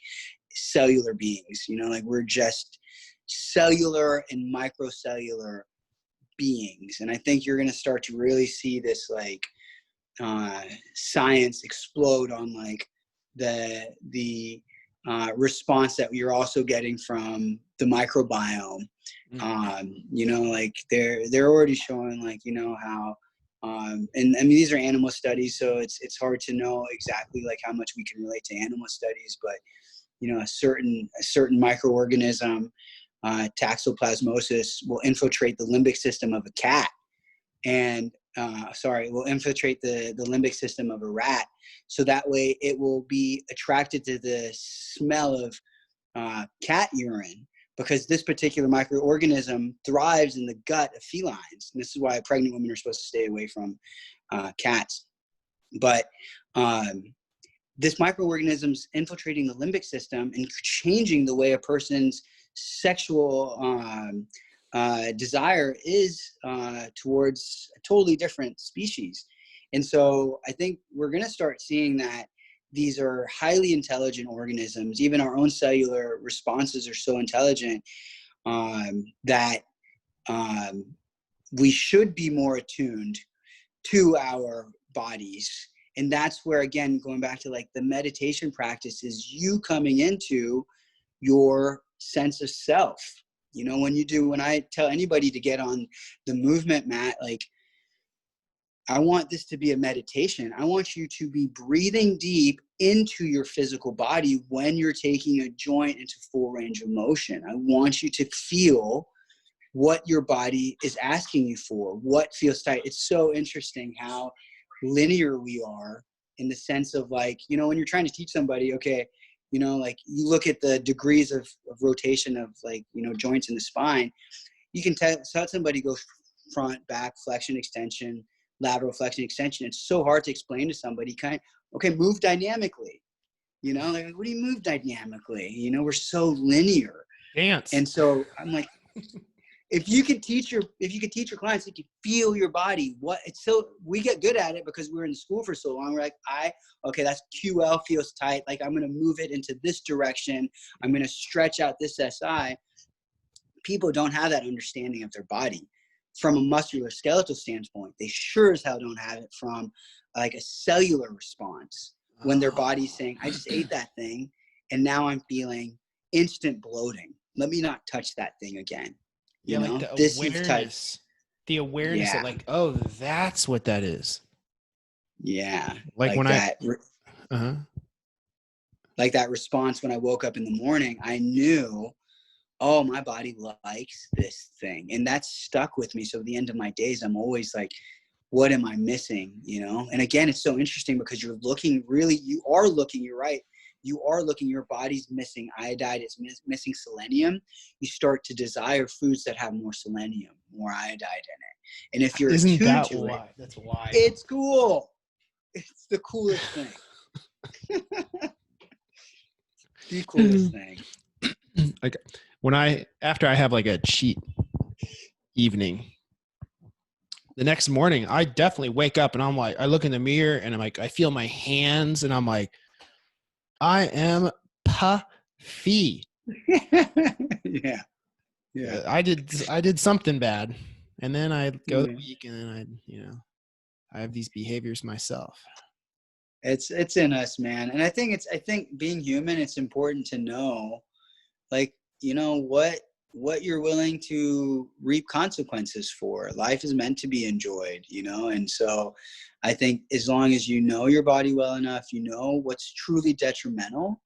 [SPEAKER 2] cellular beings, you know, like we're just cellular and microcellular beings. And I think you're going to start to really see this like science explode on like the response that you're also getting from the microbiome. You know, like they're already showing like, you know, how and I mean, these are animal studies, so it's hard to know exactly like how much we can relate to animal studies, but you know, a certain microorganism, toxoplasmosis, will infiltrate the limbic system of a cat, and will infiltrate the limbic system of a rat. So that way it will be attracted to the smell of cat urine, because this particular microorganism thrives in the gut of felines. And this is why pregnant women are supposed to stay away from cats. But this microorganism's infiltrating the limbic system and changing the way a person's sexual desire is towards a totally different species. And so I think we're going to start seeing that these are highly intelligent organisms. Even our own cellular responses are so intelligent that we should be more attuned to our bodies. And that's where, again, going back to like the meditation practice, is you coming into your sense of self. You know, when I tell anybody to get on the movement mat, like, I want this to be a meditation. I want you to be breathing deep into your physical body when you're taking a joint into full range of motion. I want you to feel what your body is asking you for, what feels tight. It's so interesting how linear we are, in the sense of like, you know, when you're trying to teach somebody, okay, you know, like you look at the degrees of rotation of like, you know, joints in the spine, you can tell somebody go front, back, flexion, extension, lateral flexion, extension. It's so hard to explain to somebody, okay, move dynamically, you know, like, what do you move dynamically? You know, we're so linear.
[SPEAKER 1] Dance.
[SPEAKER 2] And so I'm like, if you could teach your clients, you could feel your body. We get good at it because we're in school for so long. We're like, okay, that's QL feels tight. Like, I'm going to move it into this direction. I'm going to stretch out this SI. People don't have that understanding of their body from a muscular skeletal standpoint. They sure as hell don't have it from like a cellular response when their body's saying, I just ate that thing and now I'm feeling instant bloating. Let me not touch that thing again.
[SPEAKER 1] Yeah,
[SPEAKER 2] you know?
[SPEAKER 1] like the
[SPEAKER 2] This
[SPEAKER 1] awareness. The awareness that like, oh, that's what that is.
[SPEAKER 2] Yeah.
[SPEAKER 1] Like when
[SPEAKER 2] that,
[SPEAKER 1] like
[SPEAKER 2] that response when I woke up in the morning, I knew, oh, my body likes this thing. And that's stuck with me. So at the end of my days, I'm always like, what am I missing? You know? And again, it's so interesting because you're right. You are looking, your body's missing iodide, it's missing selenium. You start to desire foods that have more selenium, more iodide in it. And if you're
[SPEAKER 1] Isn't
[SPEAKER 2] attuned
[SPEAKER 1] that
[SPEAKER 2] to
[SPEAKER 1] why?
[SPEAKER 2] it,
[SPEAKER 1] That's why.
[SPEAKER 2] It's cool. It's the coolest thing. The coolest thing.
[SPEAKER 1] Like after I have like a cheat evening, the next morning, I definitely wake up and I'm like, I look in the mirror and I'm like, I feel my hands and I'm like, I am puffy.
[SPEAKER 2] Yeah.
[SPEAKER 1] I did something bad, and then I go the week, and then I have these behaviors myself.
[SPEAKER 2] It's in us, man. And I think being human, it's important to know, like, you know, what you're willing to reap consequences for. Life is meant to be enjoyed, you know? And so I think as long as you know your body well enough, you know what's truly detrimental.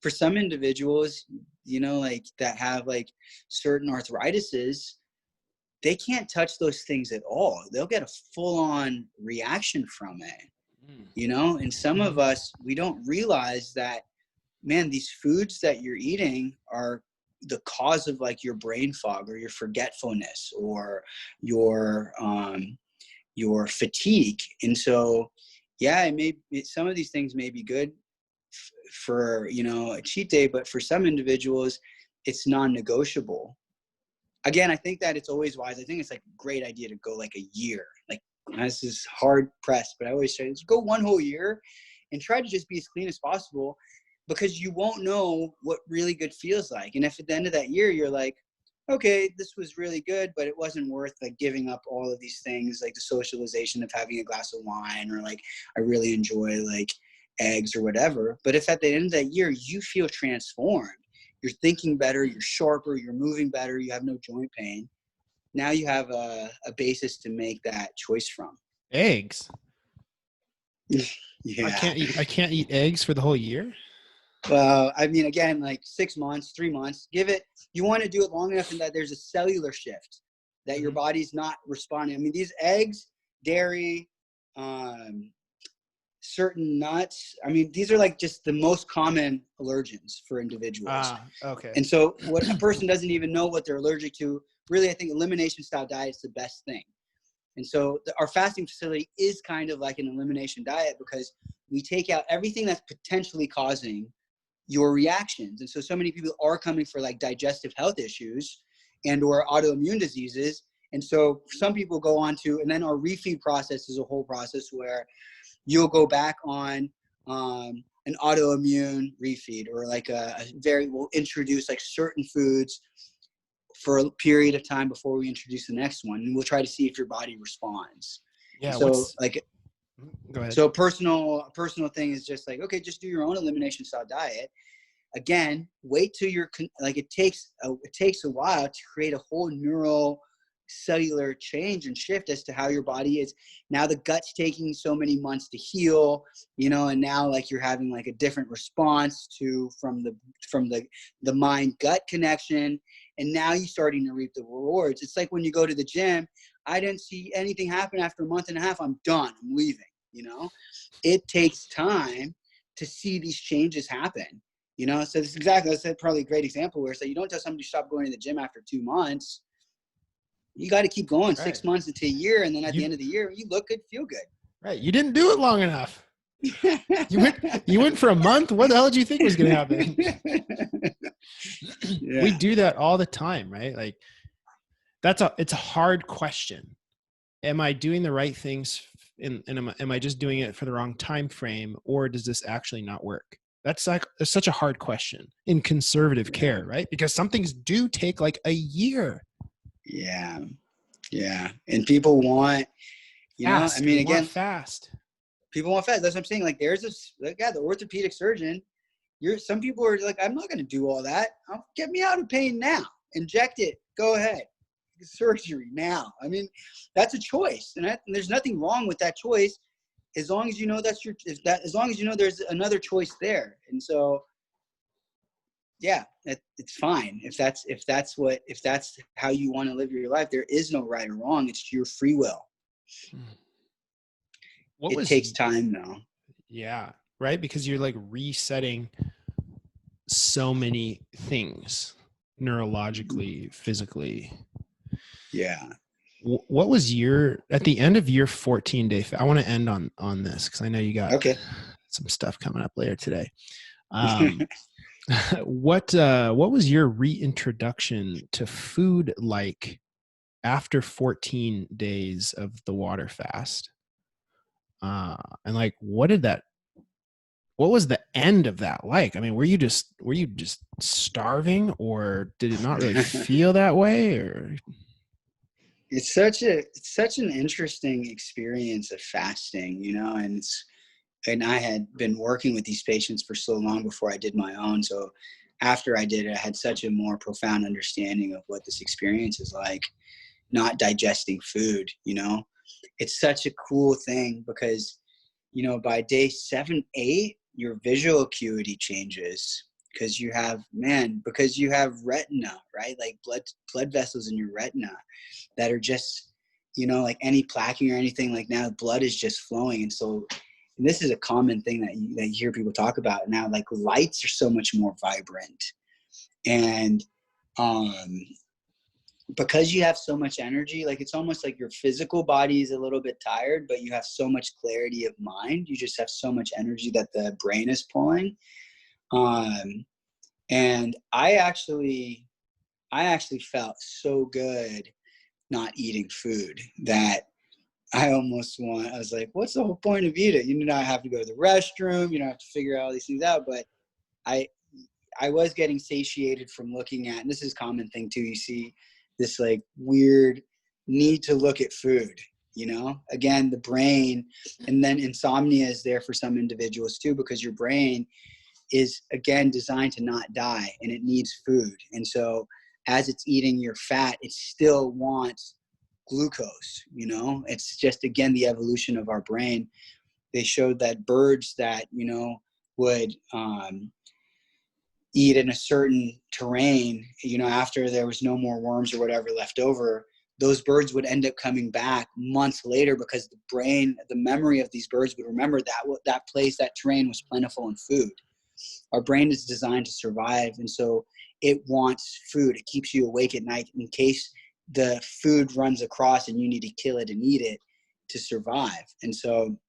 [SPEAKER 2] For some individuals, you know, like that have like certain arthritises, they can't touch those things at all. They'll get a full-on reaction from it, you know? And some of us, we don't realize that, man, these foods that you're eating are the cause of like your brain fog or your forgetfulness or your your fatigue. And so, yeah, some of these things may be good for, you know, a cheat day, but for some individuals, it's non-negotiable. Again, I think that it's always wise. I think it's like a great idea to go like a year. Like, this is hard pressed, but I always say, go one whole year and try to just be as clean as possible, because you won't know what really good feels like. And if at the end of that year, you're like, okay, this was really good, but it wasn't worth like giving up all of these things, like the socialization of having a glass of wine, or like, I really enjoy like eggs or whatever. But if at the end of that year, you feel transformed, you're thinking better, you're sharper, you're moving better, you have no joint pain, now you have a basis to make that choice from.
[SPEAKER 1] Eggs.
[SPEAKER 2] Yeah.
[SPEAKER 1] I can't eat eggs for the whole year.
[SPEAKER 2] Well, I mean, again, like 6 months, 3 months, you want to do it long enough and that there's a cellular shift that your body's not responding. I mean, these eggs, dairy, certain nuts, I mean, these are like just the most common allergens for individuals.
[SPEAKER 1] Okay.
[SPEAKER 2] And so what a person doesn't even know what they're allergic to, really, I think elimination style diet is the best thing. And so our fasting facility is kind of like an elimination diet, because we take out everything that's potentially causing your reactions. And so many people are coming for like digestive health issues and or autoimmune diseases. And so some people go on to, and then our refeed process is a whole process where you'll go back on an autoimmune refeed, or like we'll introduce like certain foods for a period of time before we introduce the next one. And we'll try to see if your body responds.
[SPEAKER 1] Yeah.
[SPEAKER 2] So like,
[SPEAKER 1] go ahead.
[SPEAKER 2] So personal thing is just like, okay, just do your own elimination style diet. Again, wait till it takes a while to create a whole neural cellular change and shift as to how your body is. Now the gut's taking so many months to heal, you know, and now like you're having like a different response from the mind gut connection. And now you're starting to reap the rewards. It's like when you go to the gym, I didn't see anything happen after a month and a half. I'm done. I'm leaving. You know, it takes time to see these changes happen, you know? So this that's probably a great example where, so you don't tell somebody to stop going to the gym after 2 months. You got to keep going. Right. 6 months into a year. And then at the end of the year, you look good, feel good.
[SPEAKER 1] Right. You didn't do it long enough. You went for a month. What the hell did you think was going to happen? Yeah. We do that all the time, right? Like it's a hard question. Am I doing the right things? And am I just doing it for the wrong time frame, or does this actually not work? It's such a hard question in conservative care, right? Because some things do take like a year.
[SPEAKER 2] Yeah. Yeah. And people want,
[SPEAKER 1] fast.
[SPEAKER 2] I mean, again,
[SPEAKER 1] fast.
[SPEAKER 2] People want fast. That's what I'm saying. Like the orthopedic surgeon, some people are like, I'm not going to do all that. Get me out of pain now. Inject it. Go ahead. Surgery now. I mean, that's a choice, and there's nothing wrong with that choice, as long as you know as long as you know there's another choice there. And so, yeah, it's fine if that's how you want to live your life. There is no right or wrong. It's your free will. It takes time though. Yeah,
[SPEAKER 1] right. Because you're like resetting so many things neurologically, physically.
[SPEAKER 2] Yeah.
[SPEAKER 1] What was at the end of your 14-day I want to end on this, because I know you got some stuff coming up later today. What was your reintroduction to food like after 14 days of the water fast? And like, what was the end of that like? I mean, were you just starving, or did it not really feel that way? Or
[SPEAKER 2] it's such an interesting experience of fasting, and I had been working with these patients for so long before I did my own. So after I did it, I had such a more profound understanding of what this experience is like, not digesting food. It's such a cool thing because, by day 7, 8, your visual acuity changes because you have retina, right? Like blood vessels in your retina that are just, like any plaquing or anything, like now blood is just flowing. And so, and this is a common thing that you hear people talk about now, like lights are so much more vibrant. And because you have so much energy, like it's almost like your physical body is a little bit tired, but you have so much clarity of mind. You just have so much energy that the brain is pulling. And I actually felt so good not eating food that I was like, what's the whole point of eating? You do not have to go to the restroom. You don't have to figure all these things out. But I was getting satiated from looking at, and this is a common thing too. You see this like weird need to look at food, again, the brain, and then insomnia is there for some individuals too, because your brain is again designed to not die and it needs food. And so as it's eating your fat, it still wants glucose, it's just, again, the evolution of our brain. They showed that birds that, would eat in a certain terrain, after there was no more worms or whatever left over, those birds would end up coming back months later because the brain, the memory of these birds would remember that place, that terrain was plentiful in food. Our brain is designed to survive, and so it wants food. It keeps you awake at night in case the food runs across and you need to kill it and eat it to survive. And so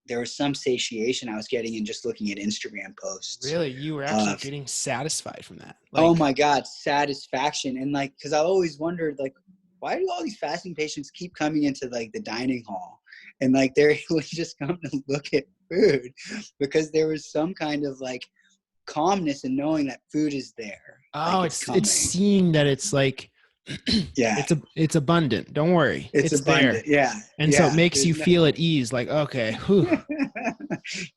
[SPEAKER 2] there was some satiation I was getting in just looking at Instagram posts.
[SPEAKER 1] Really? You were actually getting satisfied from that?
[SPEAKER 2] Oh my God, satisfaction. And like, because I always wondered, like, why do all these fasting patients keep coming into like the dining hall? And like, they would just come to look at food, because there was some kind of like calmness in knowing that food is there.
[SPEAKER 1] Oh,
[SPEAKER 2] like
[SPEAKER 1] it's seeing that it's like,
[SPEAKER 2] yeah,
[SPEAKER 1] it's abundant. Don't worry.
[SPEAKER 2] it's abundant.
[SPEAKER 1] There.
[SPEAKER 2] Yeah.
[SPEAKER 1] And so it makes you feel at ease. Like, okay. Whew.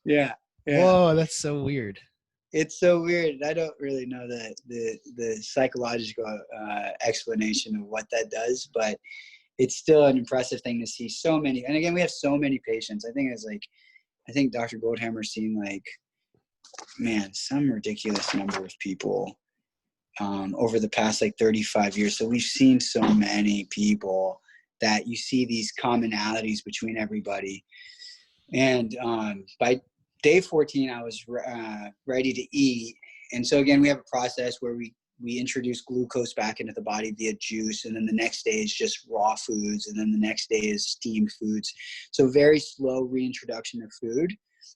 [SPEAKER 2] Yeah.
[SPEAKER 1] Whoa, that's so weird.
[SPEAKER 2] It's so weird. I don't really know the psychological explanation of what that does, but it's still an impressive thing to see so many. And again, we have so many patients. I think Dr. Goldhammer's seen like, man, some ridiculous number of people over the past like 35 years. So we've seen so many people that you see these commonalities between everybody. And by day 14, I was ready to eat. And so again, we have a process where we introduce glucose back into the body via juice. And then the next day is just raw foods. And then the next day is steamed foods. So very slow reintroduction of food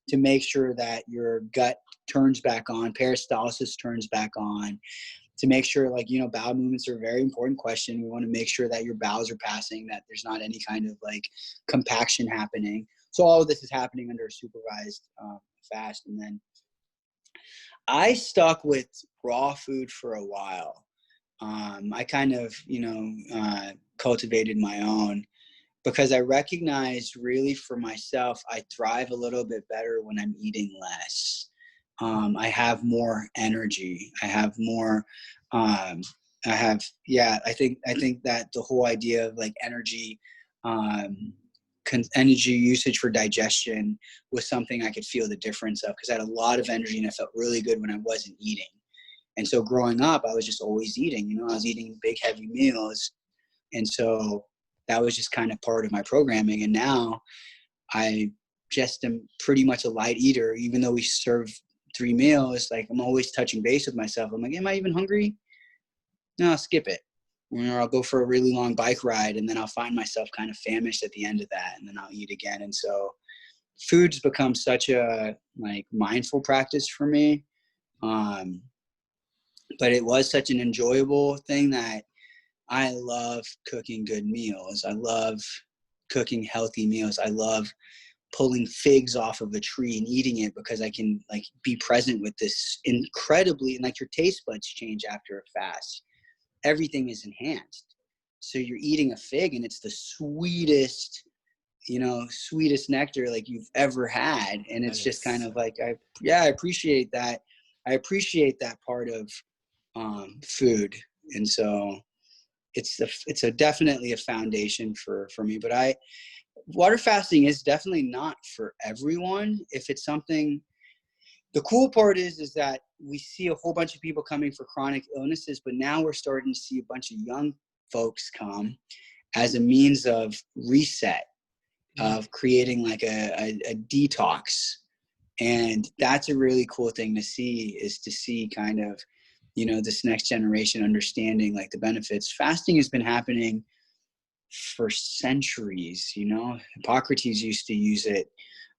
[SPEAKER 2] to make sure that your gut turns back on, peristalsis turns back on, to make sure, like, bowel movements are a very important question. We want to make sure that your bowels are passing, that there's not any kind of like compaction happening. So all of this is happening under a supervised fast. And then I stuck with raw food for a while. I kind of, cultivated my own, because I recognized really for myself, I thrive a little bit better when I'm eating less. I have more energy. I have more, I think that the whole idea of like energy, energy usage for digestion was something I could feel the difference of, because I had a lot of energy and I felt really good when I wasn't eating. And so growing up, I was just always eating, I was eating big, heavy meals. And so that was just kind of part of my programming. And now I just am pretty much a light eater, even though we serve 3 meals. Like, I'm always touching base with myself. I'm like, am I even hungry? No, I'll skip it. Or I'll go for a really long bike ride, and then I'll find myself kind of famished at the end of that, and then I'll eat again. And so food's become such a like mindful practice for me. But it was such an enjoyable thing that I love cooking good meals. I love cooking healthy meals. I love pulling figs off of a tree and eating it, because I can like be present with this incredibly, and like your taste buds change after a fast. Everything is enhanced. So you're eating a fig and it's the sweetest, sweetest nectar like you've ever had. And it's just kind of like, I appreciate that. I appreciate that part of food. And so it's definitely a foundation for me. But water fasting is definitely not for everyone. If it's something, the cool part is that we see a whole bunch of people coming for chronic illnesses, but now we're starting to see a bunch of young folks come as a means of reset, of creating like a detox. And that's a really cool thing to see, is to see kind of this next generation understanding like the benefits. Fasting has been happening for centuries. Hippocrates used to use it,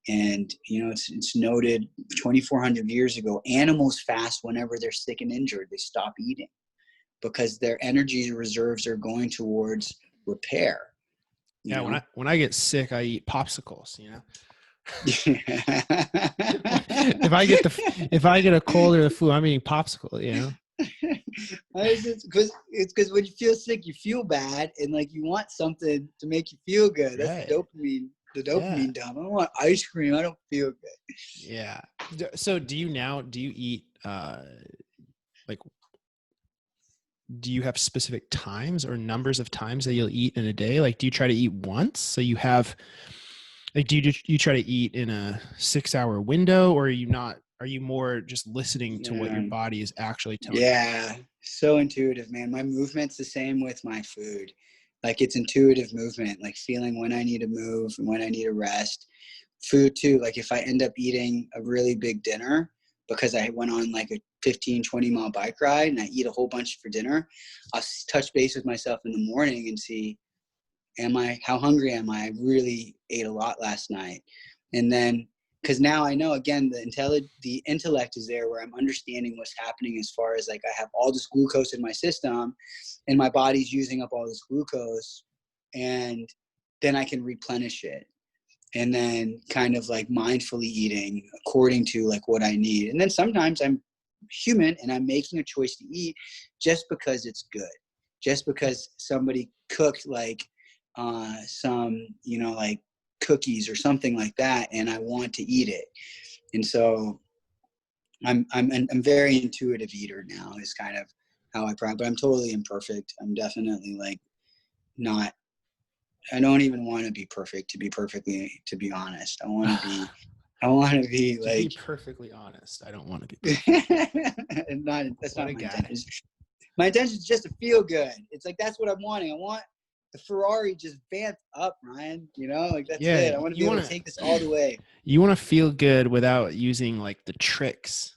[SPEAKER 2] and it's noted 2,400 years ago, animals fast whenever they're sick and injured. They stop eating because their energy reserves are going towards repair.
[SPEAKER 1] Yeah, when I get sick, I eat popsicles. If I get a cold or the flu, I'm eating popsicle.
[SPEAKER 2] It's because when you feel sick, you feel bad, and like you want something to make you feel good. That's
[SPEAKER 1] Right.
[SPEAKER 2] the dopamine dump. I want ice cream. I don't feel good.
[SPEAKER 1] Yeah. So do you eat like, do you have specific times or numbers of times that you'll eat in a day? Like, do you try to eat once? So you have, like, do you try to eat in a 6-hour window, or are you more just listening to what your body is actually telling you?
[SPEAKER 2] Yeah. So intuitive, man. My movement's the same with my food. Like, it's intuitive movement, like feeling when I need to move and when I need to rest. Food too. Like, if I end up eating a really big dinner because I went on like a 15, 20-mile bike ride and I eat a whole bunch for dinner, I'll touch base with myself in the morning and see, how hungry am I? I really ate a lot last night. And then, because now I know, again, the intellect is there where I'm understanding what's happening as far as like I have all this glucose in my system and my body's using up all this glucose, and then I can replenish it. And then kind of like mindfully eating according to like what I need. And then sometimes I'm human and I'm making a choice to eat just because it's good, just because somebody cooked like some, like cookies or something like that, and I want to eat it. And so I'm very intuitive eater now is kind of how I practice, but I'm totally imperfect. I'm definitely like not, I don't even want to be perfect to be honest. I want to be like,
[SPEAKER 1] to be perfectly honest, I don't want to be perfect.
[SPEAKER 2] That's not my intention. My intention is just to feel good. It's like, that's what I'm wanting. I want the Ferrari just vamped up, Ryan. Like that's it. I want to be able to take this all the way.
[SPEAKER 1] You want to feel good without using like the tricks.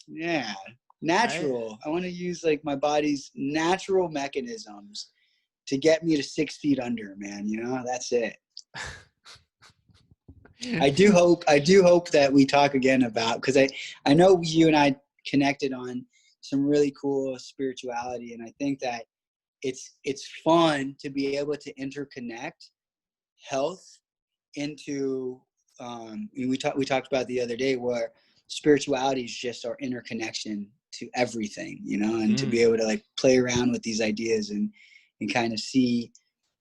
[SPEAKER 2] Yeah. Natural. Right? I want to use like my body's natural mechanisms to get me to 6 feet under, man. That's it. I do hope that we talk again about, because I know you and I connected on some really cool spirituality, and I think that it's fun to be able to interconnect health into we talked about the other day where spirituality is just our interconnection to everything, and to be able to like play around with these ideas and kind of see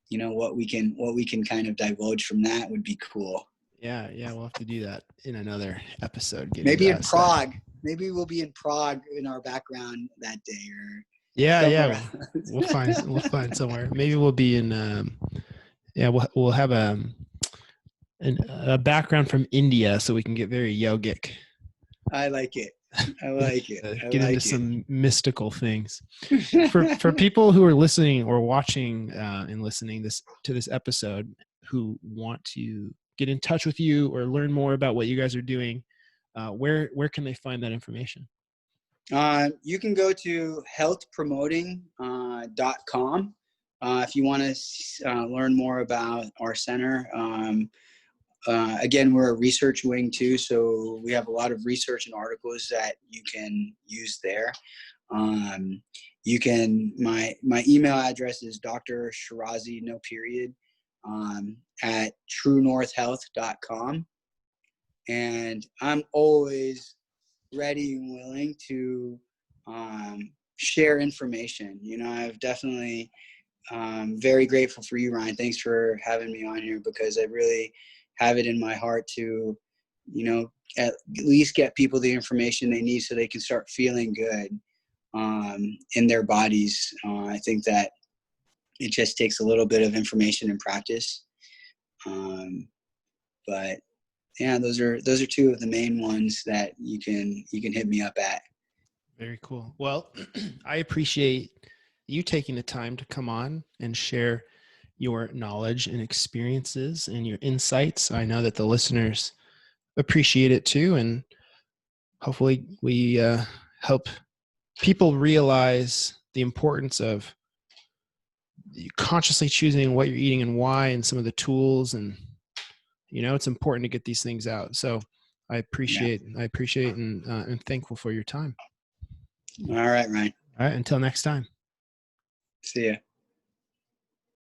[SPEAKER 2] what we can kind of divulge from that would be cool.
[SPEAKER 1] Yeah, we'll have to do that in another episode.
[SPEAKER 2] Maybe in Prague. Maybe we'll be in Prague in our background that day, or
[SPEAKER 1] we'll find somewhere. Maybe we'll be in we'll have a background from India so we can get very yogic.
[SPEAKER 2] I like it.
[SPEAKER 1] Get into some mystical things. For people who are listening or watching and listening to this episode who want to get in touch with you or learn more about what you guys are doing, where can they find that information?
[SPEAKER 2] You can go to healthpromoting.com if you want to learn more about our center. Again, we're a research wing too, so we have a lot of research and articles that you can use there. You can, my email address is Dr. Sheraze, no period, at truenorthhealth.com. And I'm always ready and willing to share information. I've definitely very grateful for you, Ryan. Thanks for having me on here, because I really have it in my heart to, at least get people the information they need so they can start feeling good in their bodies. I think that it just takes a little bit of information and practice. But yeah, those are two of the main ones that you can hit me up at.
[SPEAKER 1] Very cool. Well, I appreciate you taking the time to come on and share your knowledge and experiences and your insights. I know that the listeners appreciate it too, and hopefully we help people realize the importance of consciously choosing what you're eating and why, and some of the tools, and it's important to get these things out. So I appreciate and thankful for your time.
[SPEAKER 2] All right, Ryan.
[SPEAKER 1] All right, until next time.
[SPEAKER 2] See ya.